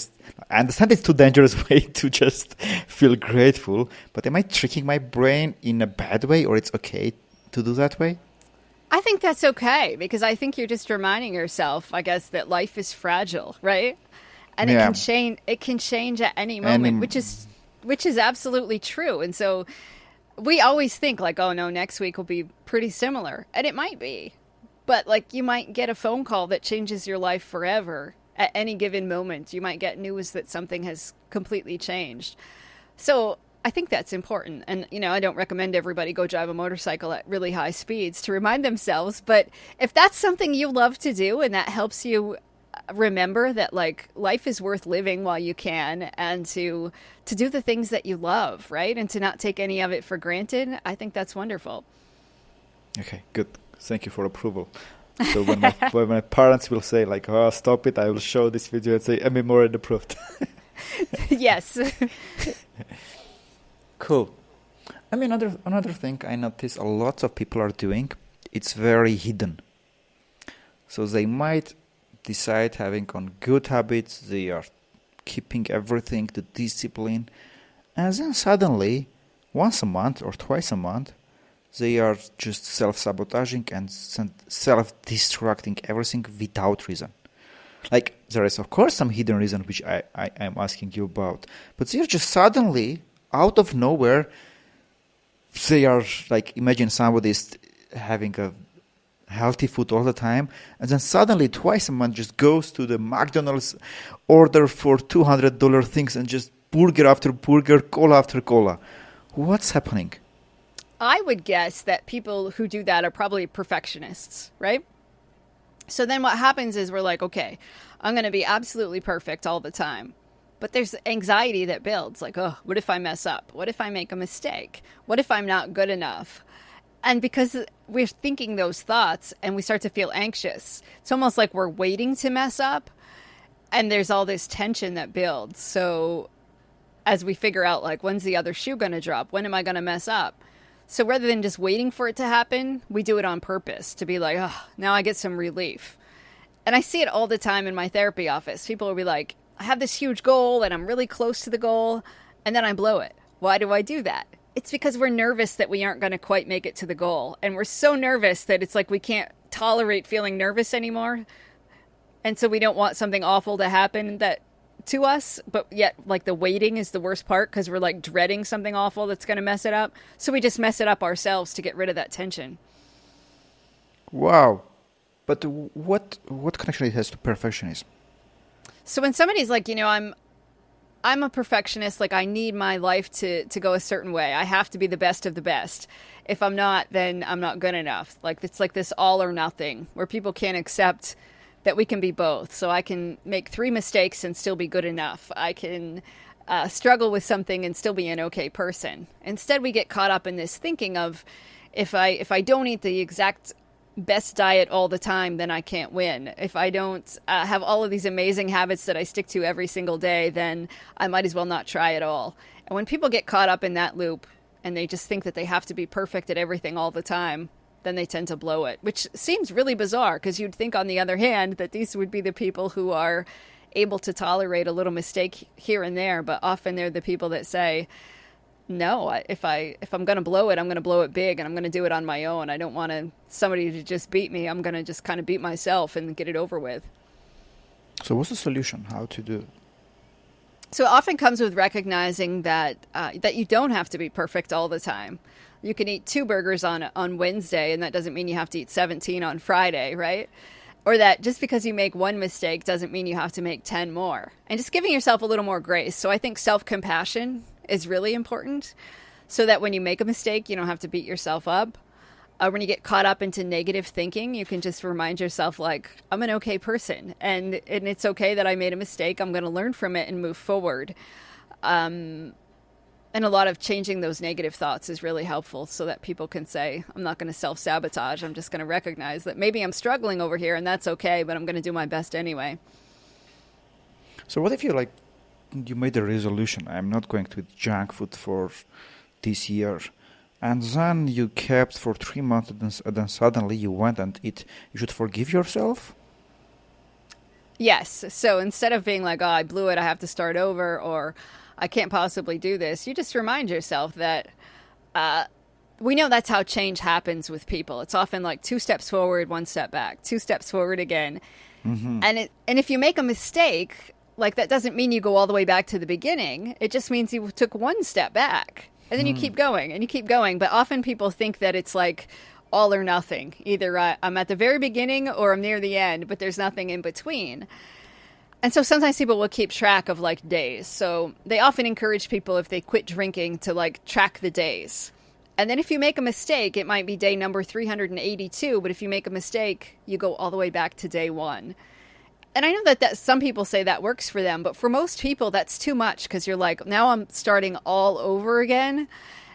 I understand it's too dangerous way to just feel grateful, but am I tricking my brain in a bad way, or it's okay to do that way? I think that's okay, because I think you're just reminding yourself, I guess, that life is fragile, right? And Yeah. it can change at any moment, which is absolutely true. And so we always think like, oh no, next week will be pretty similar. And it might be. But like you might get a phone call that changes your life forever at any given moment. You might get news that something has completely changed. So I think that's important. And, you know, I don't recommend everybody go drive a motorcycle at really high speeds to remind themselves. But if that's something you love to do and that helps you remember that like life is worth living while you can, and to do the things that you love, right? And to not take any of it for granted, I think that's wonderful. Okay, good. Thank you for approval. So when my parents will say like, "Oh, stop it," I will show this video and say, "I'm Morin approved." Yes. Cool. I mean, another thing I notice a lot of people are doing, it's very hidden. So they might decide having on good habits, they are keeping everything, the discipline, and then suddenly, once a month or twice a month, they are just self-sabotaging and self-destructing everything without reason. Like, there is, of course, some hidden reason which I am asking you about, but they are just suddenly, out of nowhere, they are like, imagine somebody is having a healthy food all the time, and then suddenly twice a month just goes to the McDonald's, order for $200 things, and just burger after burger, cola after cola. What's happening? I would guess that people who do that are probably perfectionists, right? So then what happens is we're like, okay, I'm going to be absolutely perfect all the time. But there's anxiety that builds, like, oh, what if I mess up? What if I make a mistake? What if I'm not good enough? And because we're thinking those thoughts and we start to feel anxious, it's almost like we're waiting to mess up. And there's all this tension that builds. So as we figure out, like, when's the other shoe going to drop? When am I going to mess up? So rather than just waiting for it to happen, we do it on purpose to be like, oh, now I get some relief. And I see it all the time in my therapy office. People will be like, I have this huge goal and I'm really close to the goal, and then I blow it. Why do I do that? It's because we're nervous that we aren't going to quite make it to the goal. And we're so nervous that it's like we can't tolerate feeling nervous anymore. And so we don't want something awful to happen to us, but yet like the waiting is the worst part because we're like dreading something awful that's going to mess it up. So we just mess it up ourselves to get rid of that tension. Wow. But what connection it has to perfectionism? So when somebody's like, you know, I'm a perfectionist, like I need my life to go a certain way. I have to be the best of the best. If I'm not, then I'm not good enough. Like it's like this all or nothing where people can't accept that we can be both. So I can make 3 mistakes and still be good enough. I can struggle with something and still be an okay person. Instead, we get caught up in this thinking of if I don't eat the exact best diet all the time, then I can't win. If I don't have all of these amazing habits that I stick to every single day, then I might as well not try at all. And when people get caught up in that loop and they just think that they have to be perfect at everything all the time, then they tend to blow it, which seems really bizarre because you'd think, on the other hand, that these would be the people who are able to tolerate a little mistake here and there. But often they're the people that say, no, if I'm going to blow it, I'm going to blow it big, and I'm going to do it on my own. I don't want somebody to just beat me. I'm going to just kind of beat myself and get it over with. So what's the solution? How to do? So it often comes with recognizing that that you don't have to be perfect all the time. You can eat 2 burgers on Wednesday, and that doesn't mean you have to eat 17 on Friday, right? Or that just because you make 1 mistake doesn't mean you have to make 10 more. And just giving yourself a little more grace. So I think self-compassion is really important, so that when you make a mistake, you don't have to beat yourself up. When you get caught up into negative thinking, you can just remind yourself, like, I'm an okay person, and it's okay that I made a mistake. I'm going to learn from it and move forward. And a lot of changing those negative thoughts is really helpful, so that people can say, I'm not going to self-sabotage. I'm just going to recognize that maybe I'm struggling over here, and that's okay, but I'm going to do my best anyway. So what if you made a resolution, I'm not going to eat junk food for this year, and then you kept for 3 months, and then suddenly you went and eat? You should forgive yourself? Yes. So instead of being like, oh, I blew it, I have to start over, or I can't possibly do this, you just remind yourself that we know that's how change happens with people. It's often like 2 steps forward, 1 step back, 2 steps forward again. Mm-hmm. And if you make a mistake, like, that doesn't mean you go all the way back to the beginning. It just means you took 1 step back. And then you keep going and you keep going. But often people think that it's like all or nothing. Either I'm at the very beginning or I'm near the end, but there's nothing in between. And so sometimes people will keep track of like days. So they often encourage people, if they quit drinking, to like track the days. And then if you make a mistake, it might be day number 382. But if you make a mistake, you go all the way back to day 1. And I know that some people say that works for them, but for most people, that's too much, because you're like, now I'm starting all over again.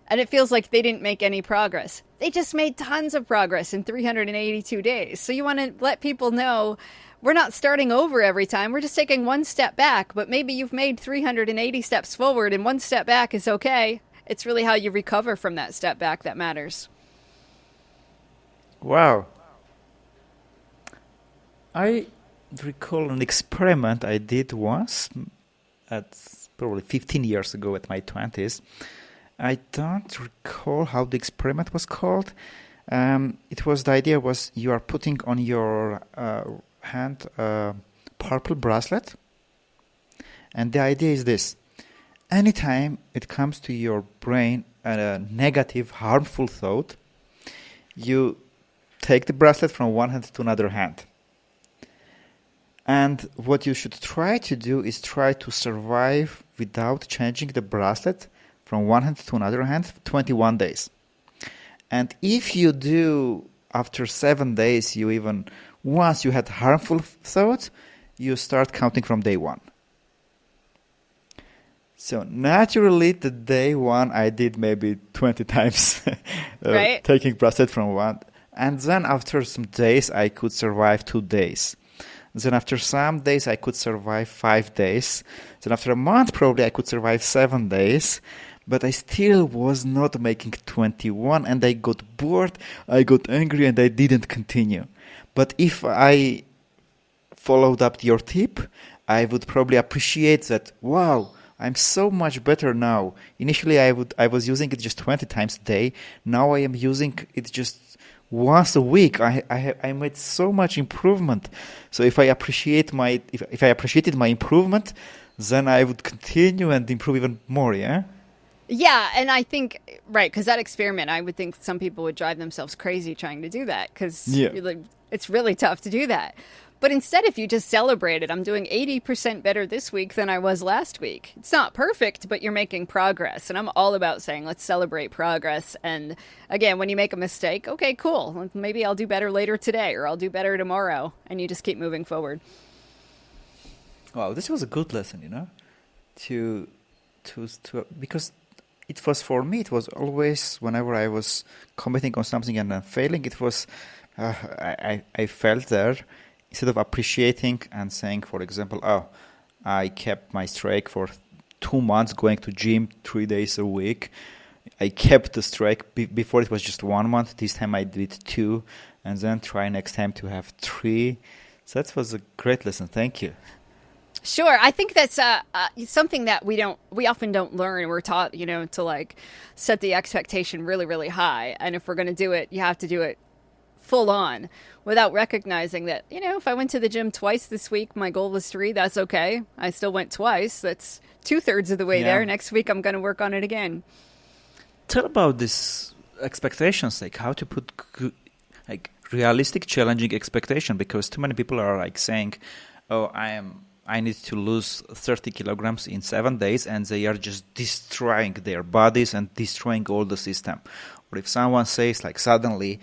And it feels like they didn't make any progress. They just made tons of progress in 382 days. So you want to let people know we're not starting over every time. We're just taking 1 step back. But maybe you've made 380 steps forward, and 1 step back is okay. It's really how you recover from that step back that matters. Wow. I recall an experiment I did once, at probably 15 years ago, at my 20s. I don't recall how the experiment was called. The idea was you are putting on your hand a purple bracelet, and the idea is this: anytime it comes to your brain a negative, harmful thought, you take the bracelet from one hand to another hand. And what you should try to do is try to survive without changing the bracelet from one hand to another hand 21 days. And if you do, after 7 days, once you had harmful thoughts, you start counting from day 1. So naturally, the day 1 I did maybe 20 times, right? Taking bracelet from one. And then after some days, I could survive 2 days. Then after some days, I could survive 5 days. Then after a month, probably I could survive 7 days. But I still was not making 21, and I got bored, I got angry, and I didn't continue. But if I followed up your tip, I would probably appreciate that, wow, I'm so much better now. Initially, I was using it just 20 times a day. Now I am using it just once a week. I made so much improvement. So if I appreciated my improvement, then I would continue and improve even more. Yeah. Yeah, and I think, right, because that experiment, I would think some people would drive themselves crazy trying to do that, because it's really tough to do that. But instead, if you just celebrate it, I'm doing 80% better this week than I was last week. It's not perfect, but you're making progress. And I'm all about saying, let's celebrate progress. And again, when you make a mistake, okay, cool. Maybe I'll do better later today, or I'll do better tomorrow. And you just keep moving forward. Wow, this was a good lesson, because it was, for me, it was always, whenever I was committing on something and then failing, it was, I felt there. Instead of appreciating and saying, for example, oh, I kept my streak for 2 months going to gym 3 days a week. I kept the streak. Before it was just 1 month. This time I did 2, and then try next time to have 3. So that was a great lesson. Thank you. Sure. I think that's something that we often don't learn. We're taught, to like set the expectation really, really high. And if we're going to do it, you have to do it full on without recognizing that, if I went to the gym twice this week, my goal was 3, that's okay. I still went twice. That's 2/3 of the way there. Next week, I'm going to work on it again. Tell about this expectations, like how to put like realistic, challenging expectation, because too many people are like saying, oh, I need to lose 30 kilograms in 7 days, and they are just destroying their bodies and destroying all the system. Or if someone says like suddenly,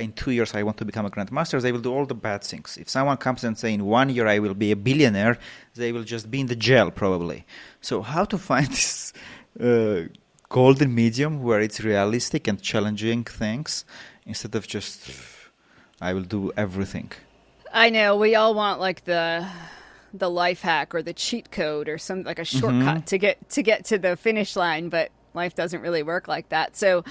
in 2 years I want to become a grandmaster, they will do all the bad things. If someone comes and say in 1 year I will be a billionaire, they will just be in the jail probably. So how to find this golden medium where it's realistic and challenging things instead of just I will do everything? I know we all want like the life hack or the cheat code or some like a shortcut to get to the finish line, but life doesn't really work like that. So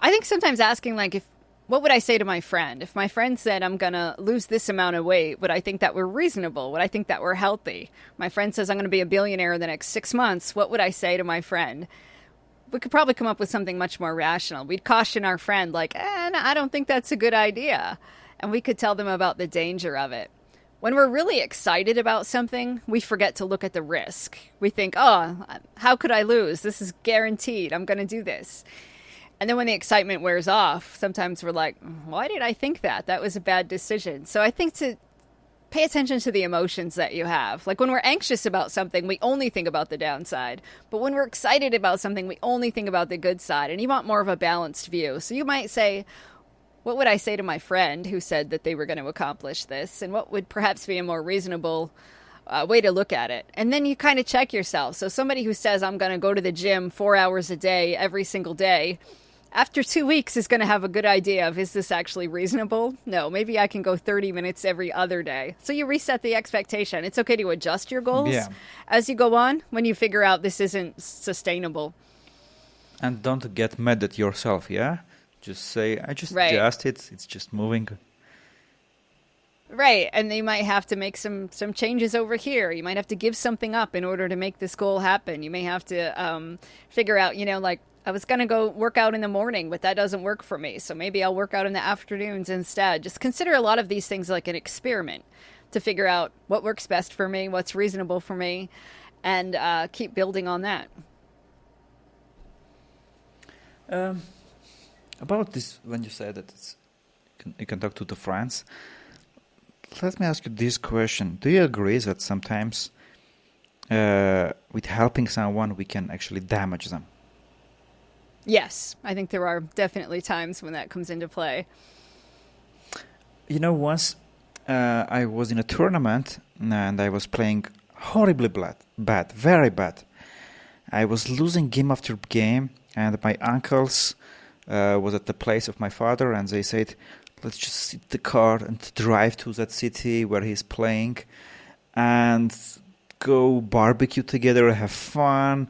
I think sometimes asking like, what would I say to my friend? If my friend said, I'm going to lose this amount of weight, would I think that we're reasonable? Would I think that we're healthy? My friend says, I'm going to be a billionaire in the next 6 months. What would I say to my friend? We could probably come up with something much more rational. We'd caution our friend like, I don't think that's a good idea. And we could tell them about the danger of it. When we're really excited about something, we forget to look at the risk. We think, how could I lose? This is guaranteed. I'm going to do this. And then when the excitement wears off, sometimes we're like, why did I think that? That was a bad decision. So I think to pay attention to the emotions that you have. Like when we're anxious about something, we only think about the downside. But when we're excited about something, we only think about the good side. And you want more of a balanced view. So you might say, what would I say to my friend who said that they were going to accomplish this? And what would perhaps be a more reasonable way to look at it? And then you kind of check yourself. So somebody who says, I'm going to go to the gym 4 hours a day, every single day, after 2 weeks is going to have a good idea of, is this actually reasonable? No, maybe I can go 30 minutes every other day. So you reset the expectation. It's okay to adjust your goals as you go on when you figure out this isn't sustainable. And don't get mad at yourself, Just say, I just adjust it. It's just moving. Right. And you might have to make some changes over here. You might have to give something up in order to make this goal happen. You may have to figure out, like I was going to go work out in the morning, but that doesn't work for me. So maybe I'll work out in the afternoons instead. Just consider a lot of these things like an experiment to figure out what works best for me, what's reasonable for me, and keep building on that. About this, when you said that you can talk to the friends, let me ask you this question. Do you agree that sometimes with helping someone, we can actually damage them? Yes, I think there are definitely times when that comes into play. Once I was in a tournament and I was playing horribly bad, very bad. I was losing game after game, and my uncles was at the place of my father, and they said, let's just sit the car and drive to that city where he's playing and go barbecue together, have fun,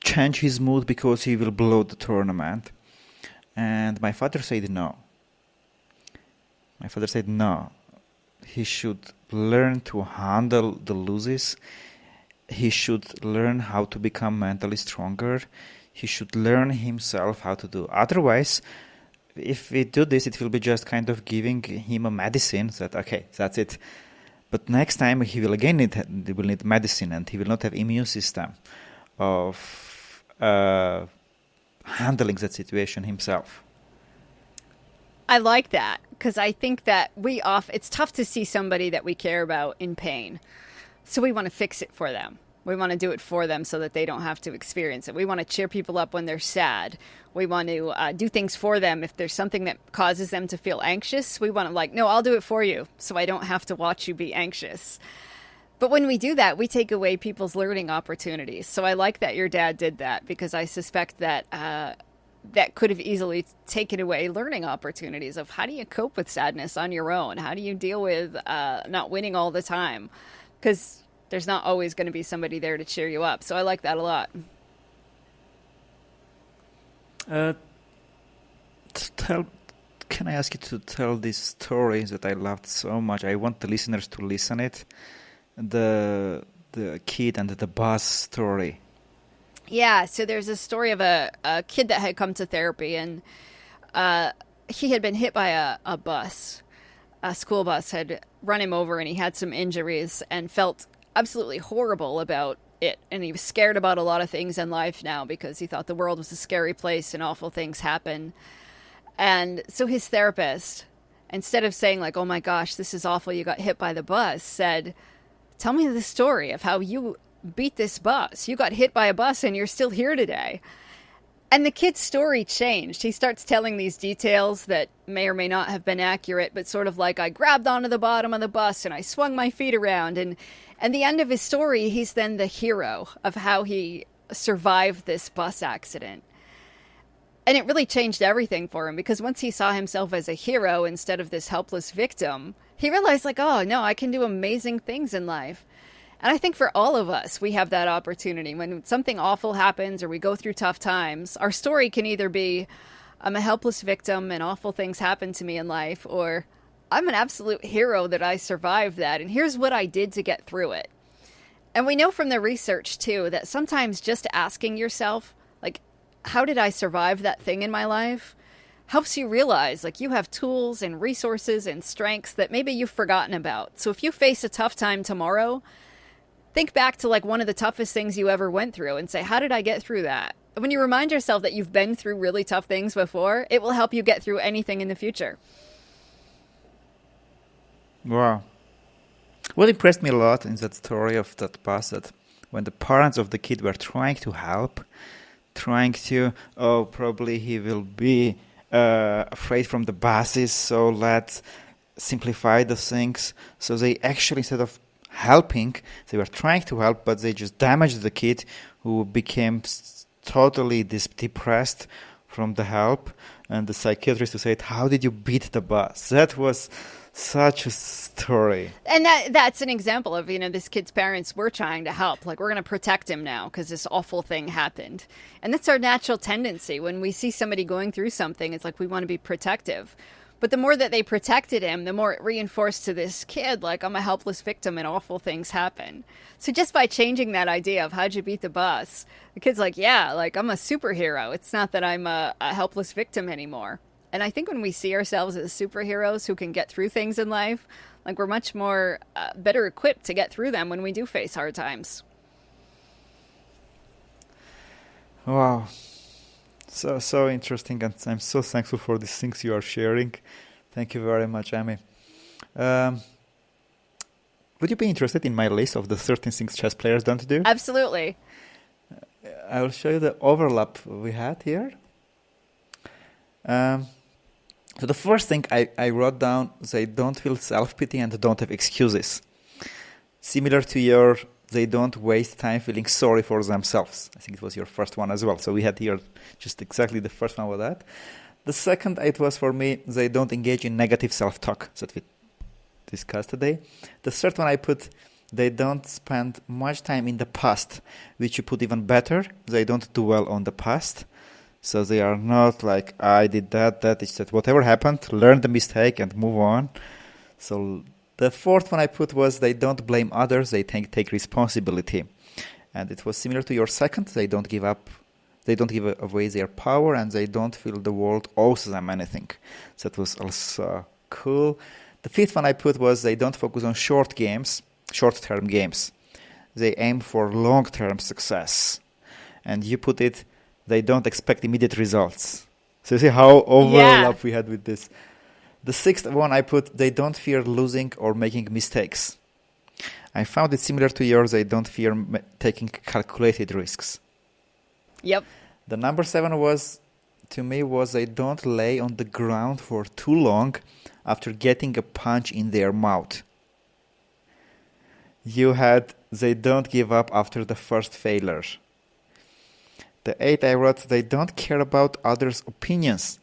change his mood because he will blow the tournament. And my father said no. He should learn to handle the losses. He should learn how to become mentally stronger. He should learn himself how to do. Otherwise, if we do this, it will be just kind of giving him a medicine that, okay, that's it. But next time he will again need medicine, and he will not have immune system of handling that situation himself. I like that, because I think that it's tough to see somebody that we care about in pain. So we want to fix it for them. We want to do it for them so that they don't have to experience it. We want to cheer people up when they're sad. We want to do things for them. If there's something that causes them to feel anxious, we want to no, I'll do it for you so I don't have to watch you be anxious. But when we do that, we take away people's learning opportunities. So I like that your dad did that, because I suspect that that could have easily taken away learning opportunities of how do you cope with sadness on your own? How do you deal with not winning all the time? Because there's not always going to be somebody there to cheer you up. So I like that a lot. Can I ask you to tell this story that I loved so much? I want the listeners to listen it. The kid and the bus story. Yeah, so there's a story of a kid that had come to therapy, and he had been hit by a bus. A school bus had run him over and he had some injuries and felt absolutely horrible about it. And he was scared about a lot of things in life now because he thought the world was a scary place and awful things happen. And so his therapist, instead of saying like, oh my gosh, this is awful, you got hit by the bus, said, tell me the story of how you beat this bus. You got hit by a bus and you're still here today. And the kid's story changed. He starts telling these details that may or may not have been accurate, but sort of like, I grabbed onto the bottom of the bus and I swung my feet around. And the end of his story, he's then the hero of how he survived this bus accident. And it really changed everything for him, because once he saw himself as a hero instead of this helpless victim, he realized like, oh no, I can do amazing things in life. And I think for all of us, we have that opportunity. When something awful happens or we go through tough times, our story can either be, I'm a helpless victim and awful things happen to me in life, or I'm an absolute hero that I survived that, and here's what I did to get through it. And we know from the research, too, that sometimes just asking yourself, like, how did I survive that thing in my life, helps you realize, like, you have tools and resources and strengths that maybe you've forgotten about. So if you face a tough time tomorrow, think back to like one of the toughest things you ever went through and say, how did I get through that? When you remind yourself that you've been through really tough things before, it will help you get through anything in the future. Wow. What impressed me a lot in that story of that bus, that when the parents of the kid were trying to help, probably he will be afraid from the buses, so let's simplify the things. So they actually, instead of helping, they were trying to help, but they just damaged the kid, who became totally depressed from the help. And the psychiatrist who said, how did you beat the bus? That was such a story. And that's an example of, this kid's parents were trying to help. Like, we're going to protect him now because this awful thing happened. And that's our natural tendency. When we see somebody going through something, it's like we want to be protective. But the more that they protected him, the more it reinforced to this kid, like, I'm a helpless victim and awful things happen. So just by changing that idea of how'd you beat the bus, the kid's like, yeah, like, I'm a superhero. It's not that I'm a helpless victim anymore. And I think when we see ourselves as superheroes who can get through things in life, like, we're much more better equipped to get through them when we do face hard times. Wow. So interesting, and I'm so thankful for these things you are sharing. Thank you very much, Amy. Would you be interested in my list of the 13 things chess players don't do? Absolutely. I will show you the overlap we had here. So the first thing I wrote down, they don't feel self-pity and don't have excuses. Similar to your, they don't waste time feeling sorry for themselves. I think it was your first one as well. So we had here just exactly the first one with that. The second, it was for me, they don't engage in negative self-talk that we discussed today. The third one I put, they don't spend much time in the past, which you put even better. They don't dwell on the past. So they are not like, I did that is that, whatever happened, learn the mistake and move on. So the fourth one I put was, they don't blame others, they take responsibility. And it was similar to your second, they don't give up, they don't give away their power, and they don't feel the world owes them anything. So that was also cool. The fifth one I put was, they don't focus on short-term games. They aim for long-term success. And you put it, they don't expect immediate results. So you see how overlap we had with this. The sixth one I put, they don't fear losing or making mistakes. I found it similar to yours, they don't fear taking calculated risks. Yep. The number 7 was, to me, was they don't lay on the ground for too long after getting a punch in their mouth. You had, they don't give up after the first failure. The 8 I wrote, they don't care about others' opinions.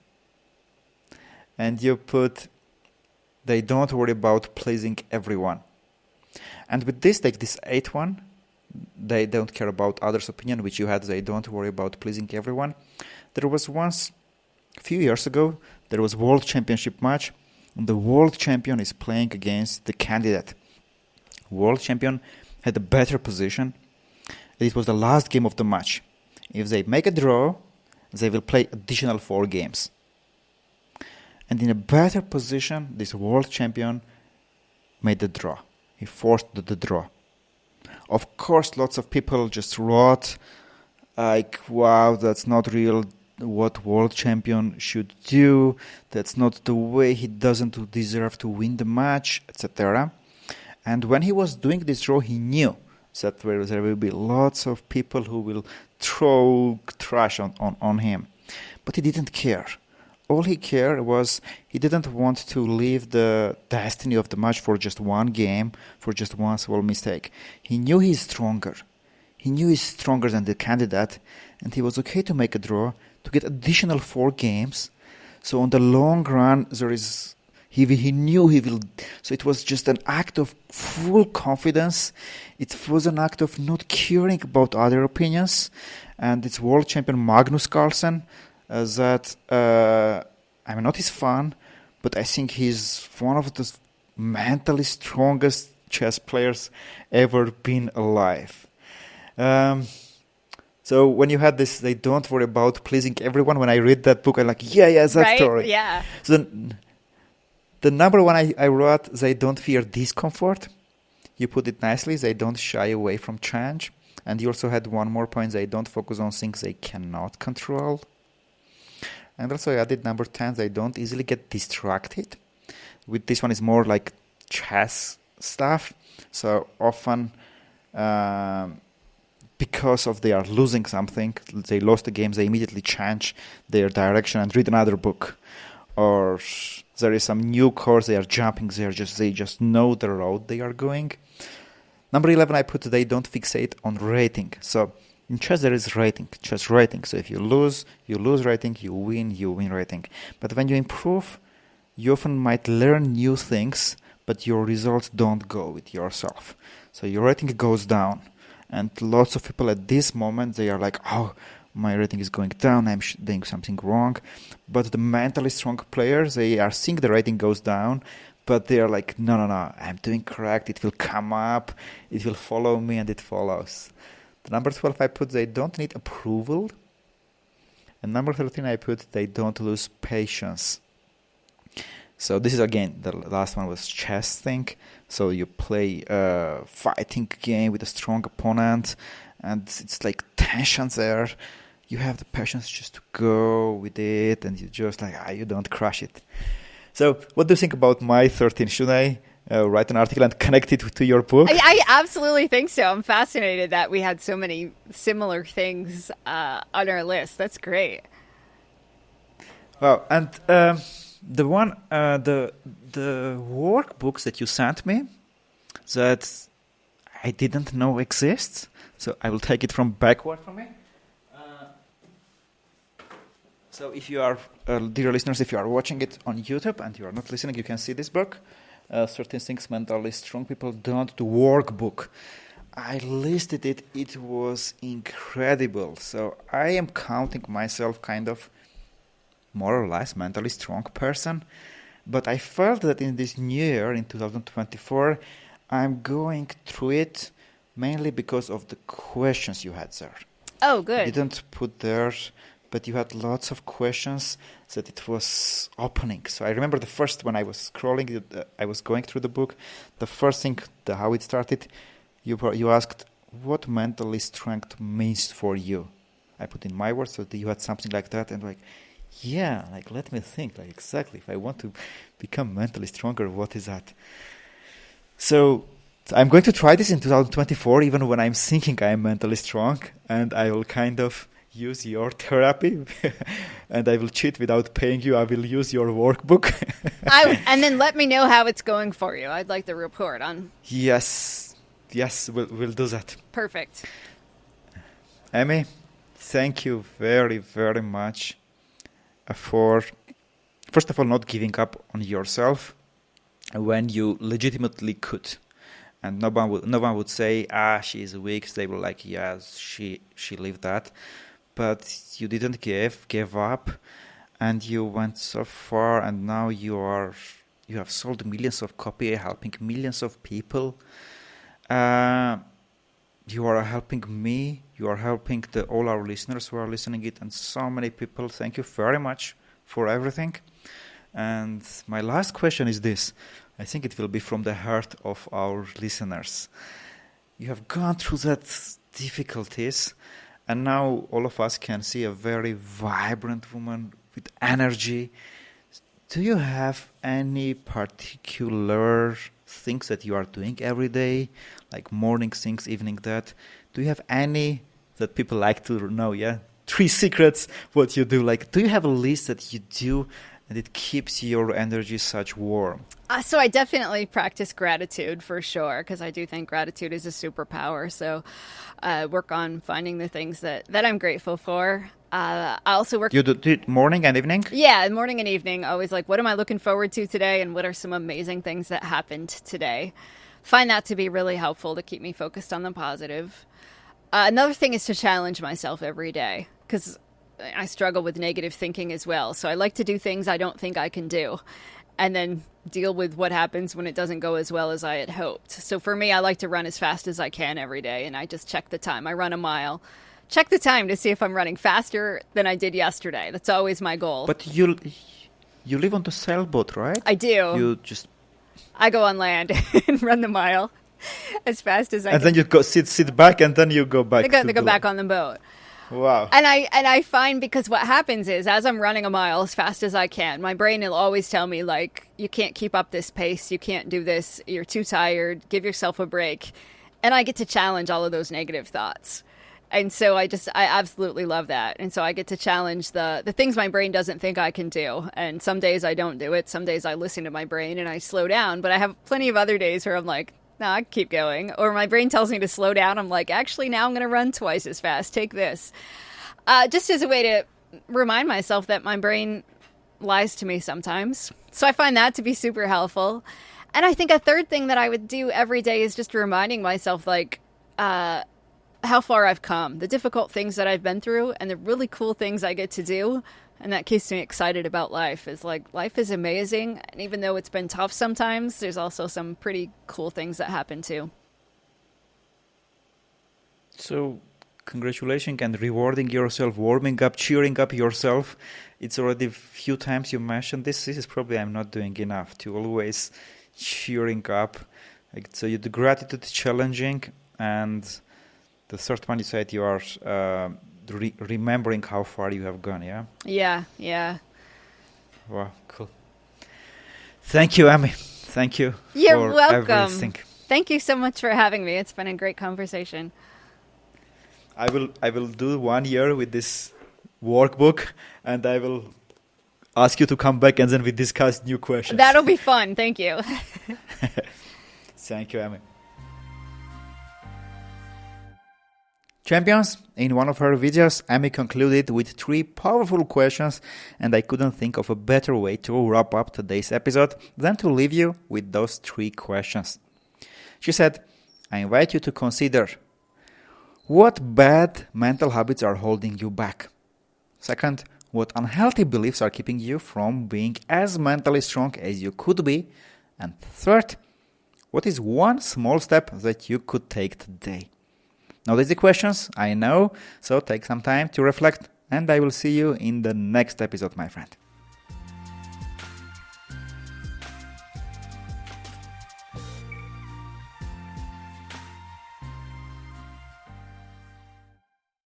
And you put, they don't worry about pleasing everyone. And with this, like this 8 one, they don't care about others' opinion, which you had, they don't worry about pleasing everyone. There was once, a few years ago, there was World Championship match, and the World Champion is playing against the candidate. World Champion had a better position. It was the last game of the match. If they make a draw, they will play additional 4 games. And in a better position, this world champion made the draw. He forced the draw. Of course, lots of people just wrote, like, wow, that's not real what world champion should do. That's not the way. He doesn't deserve to win the match, etc. And when he was doing this draw, he knew that there will be lots of people who will throw trash on him. But he didn't care. All he cared was he didn't want to leave the destiny of the match for just one game, for just one small mistake. He knew he's stronger. He knew he's stronger than the candidate, and he was okay to make a draw, to get additional 4 games. So on the long run, he knew he will. So it was just an act of full confidence. It was an act of not caring about other opinions. And it's world champion Magnus Carlsen. I'm not his fan, but I think he's one of the mentally strongest chess players ever been alive. So when you had this, they don't worry about pleasing everyone. When I read that book, I'm like, yeah, that right? story. Yeah. So the number one I wrote, they don't fear discomfort. You put it nicely. They don't shy away from change. And you also had one more point. They don't focus on things they cannot control. And also I added number 10, they don't easily get distracted. With this one is more like chess stuff. So often, because of they are losing something, they lost the game, they immediately change their direction and read another book. Or there is some new course, they are jumping, they just know the road they are going. Number 11, I put they don't fixate on rating. So in chess, there is chess rating. So if you lose rating, you win rating. But when you improve, you often might learn new things, but your results don't go with yourself. So your rating goes down. And lots of people at this moment, they are like, oh, my rating is going down, I'm doing something wrong. But the mentally strong players, they are seeing the rating goes down, but they are like, no, I'm doing correct, it will come up, it will follow me, and it follows. Number 12, I put they don't need approval. And number 13, I put they don't lose patience. So this is, again, the last one was chess thing. So you play a fighting game with a strong opponent, and it's like tensions there. You have the patience just to go with it, and you just like, you don't crush it. So what do you think about my 13? Should I write an article and connect it to your book? I absolutely think so. I'm fascinated that we had so many similar things on our list. That's great. Wow, and the workbooks that you sent me that I didn't know exists, so I will take it from backward for me. So if you are, dear listeners, if you are watching it on YouTube and you are not listening, you can see this book. 13 Things Mentally Strong People Don't Do Workbook. I listed it. It was incredible. So I am counting myself kind of more or less mentally strong person. But I felt that in this new year, in 2024, I'm going through it mainly because of the questions you had there. Oh, good. You didn't put there, but you had lots of questions that it was opening. So I remember the first when I was scrolling, I was going through the book, the first thing, how it started, you asked, what mentally strength means for you? I put in my words, so you had something like that, and like, yeah, like let me think, like exactly, if I want to become mentally stronger, what is that? So I'm going to try this in 2024, even when I'm thinking I'm mentally strong, and I will kind of use your therapy and I will cheat without paying you. I will use your workbook. And then let me know how it's going for you. I'd like the report on. Yes, we'll do that. Perfect. Amy, thank you very, very much for, first of all, not giving up on yourself when you legitimately could. And no one would say, she is weak. They were like, yes, she lived that. But you didn't give up, and you went so far, and now you have sold millions of copies, helping millions of people. You are helping me. You are helping all our listeners who are listening it, and so many people. Thank you very much for everything. And my last question is this. I think it will be from the heart of our listeners. You have gone through that difficulties, and now all of us can see a very vibrant woman with energy. Do you have any particular things that you are doing every day, like morning things, evening that? Do you have any that people like to know, 3 secrets what you do? Like, do you have a list that you do and it keeps your energy such warm? So I definitely practice gratitude for sure, because I do think gratitude is a superpower. So work on finding the things that I'm grateful for. I also work... You do it morning and evening? Yeah, morning and evening. Always like, what am I looking forward to today, and what are some amazing things that happened today? Find that to be really helpful to keep me focused on the positive. Another thing is to challenge myself every day, because I struggle with negative thinking as well. So I like to do things I don't think I can do, and then deal with what happens when it doesn't go as well as I had hoped. So for me, I like to run as fast as I can every day, and I just check the time. I run a mile. Check the time to see if I'm running faster than I did yesterday. That's always my goal. But you live on the sailboat, right? I do. I go on land and run the mile as fast as I can. And then you go sit back, and then you go back. They go back on the boat. Wow. And I find, because what happens is, as I'm running a mile as fast as I can, my brain will always tell me, like, you can't keep up this pace. You can't do this. You're too tired. Give yourself a break. And I get to challenge all of those negative thoughts. And so I absolutely love that. And so I get to challenge the things my brain doesn't think I can do. And some days I don't do it. Some days I listen to my brain and I slow down. But I have plenty of other days where I'm like, no, I keep going. Or my brain tells me to slow down. I'm like, actually, now I'm going to run twice as fast. Take this. Just as a way to remind myself that my brain lies to me sometimes. So I find that to be super helpful. And I think a third thing that I would do every day is just reminding myself, like, how far I've come, the difficult things that I've been through, and the really cool things I get to do. And that keeps me excited about life. Is like, life is amazing. And even though it's been tough sometimes, there's also some pretty cool things that happen too. So, congratulations and rewarding yourself, warming up, cheering up yourself. It's already a few times you mentioned this. This is probably I'm not doing enough to always cheering up. Like, so the gratitude is challenging, and the third one you said you are remembering how far you have gone, yeah? Yeah. Wow, cool. Thank you, Amy. Thank you. You're for welcome. Everything. Thank you so much for having me. It's been a great conversation. I will do 1 year with this workbook, and I will ask you to come back, and then we discuss new questions. That'll be fun. Thank you. Thank you, Amy. Champions, in one of her videos, Amy concluded with 3 powerful questions, and I couldn't think of a better way to wrap up today's episode than to leave you with those 3 questions. She said, I invite you to consider: what bad mental habits are holding you back? Second, what unhealthy beliefs are keeping you from being as mentally strong as you could be? And third, what is one small step that you could take today? Now, these are questions, I know, so take some time to reflect, and I will see you in the next episode, my friend.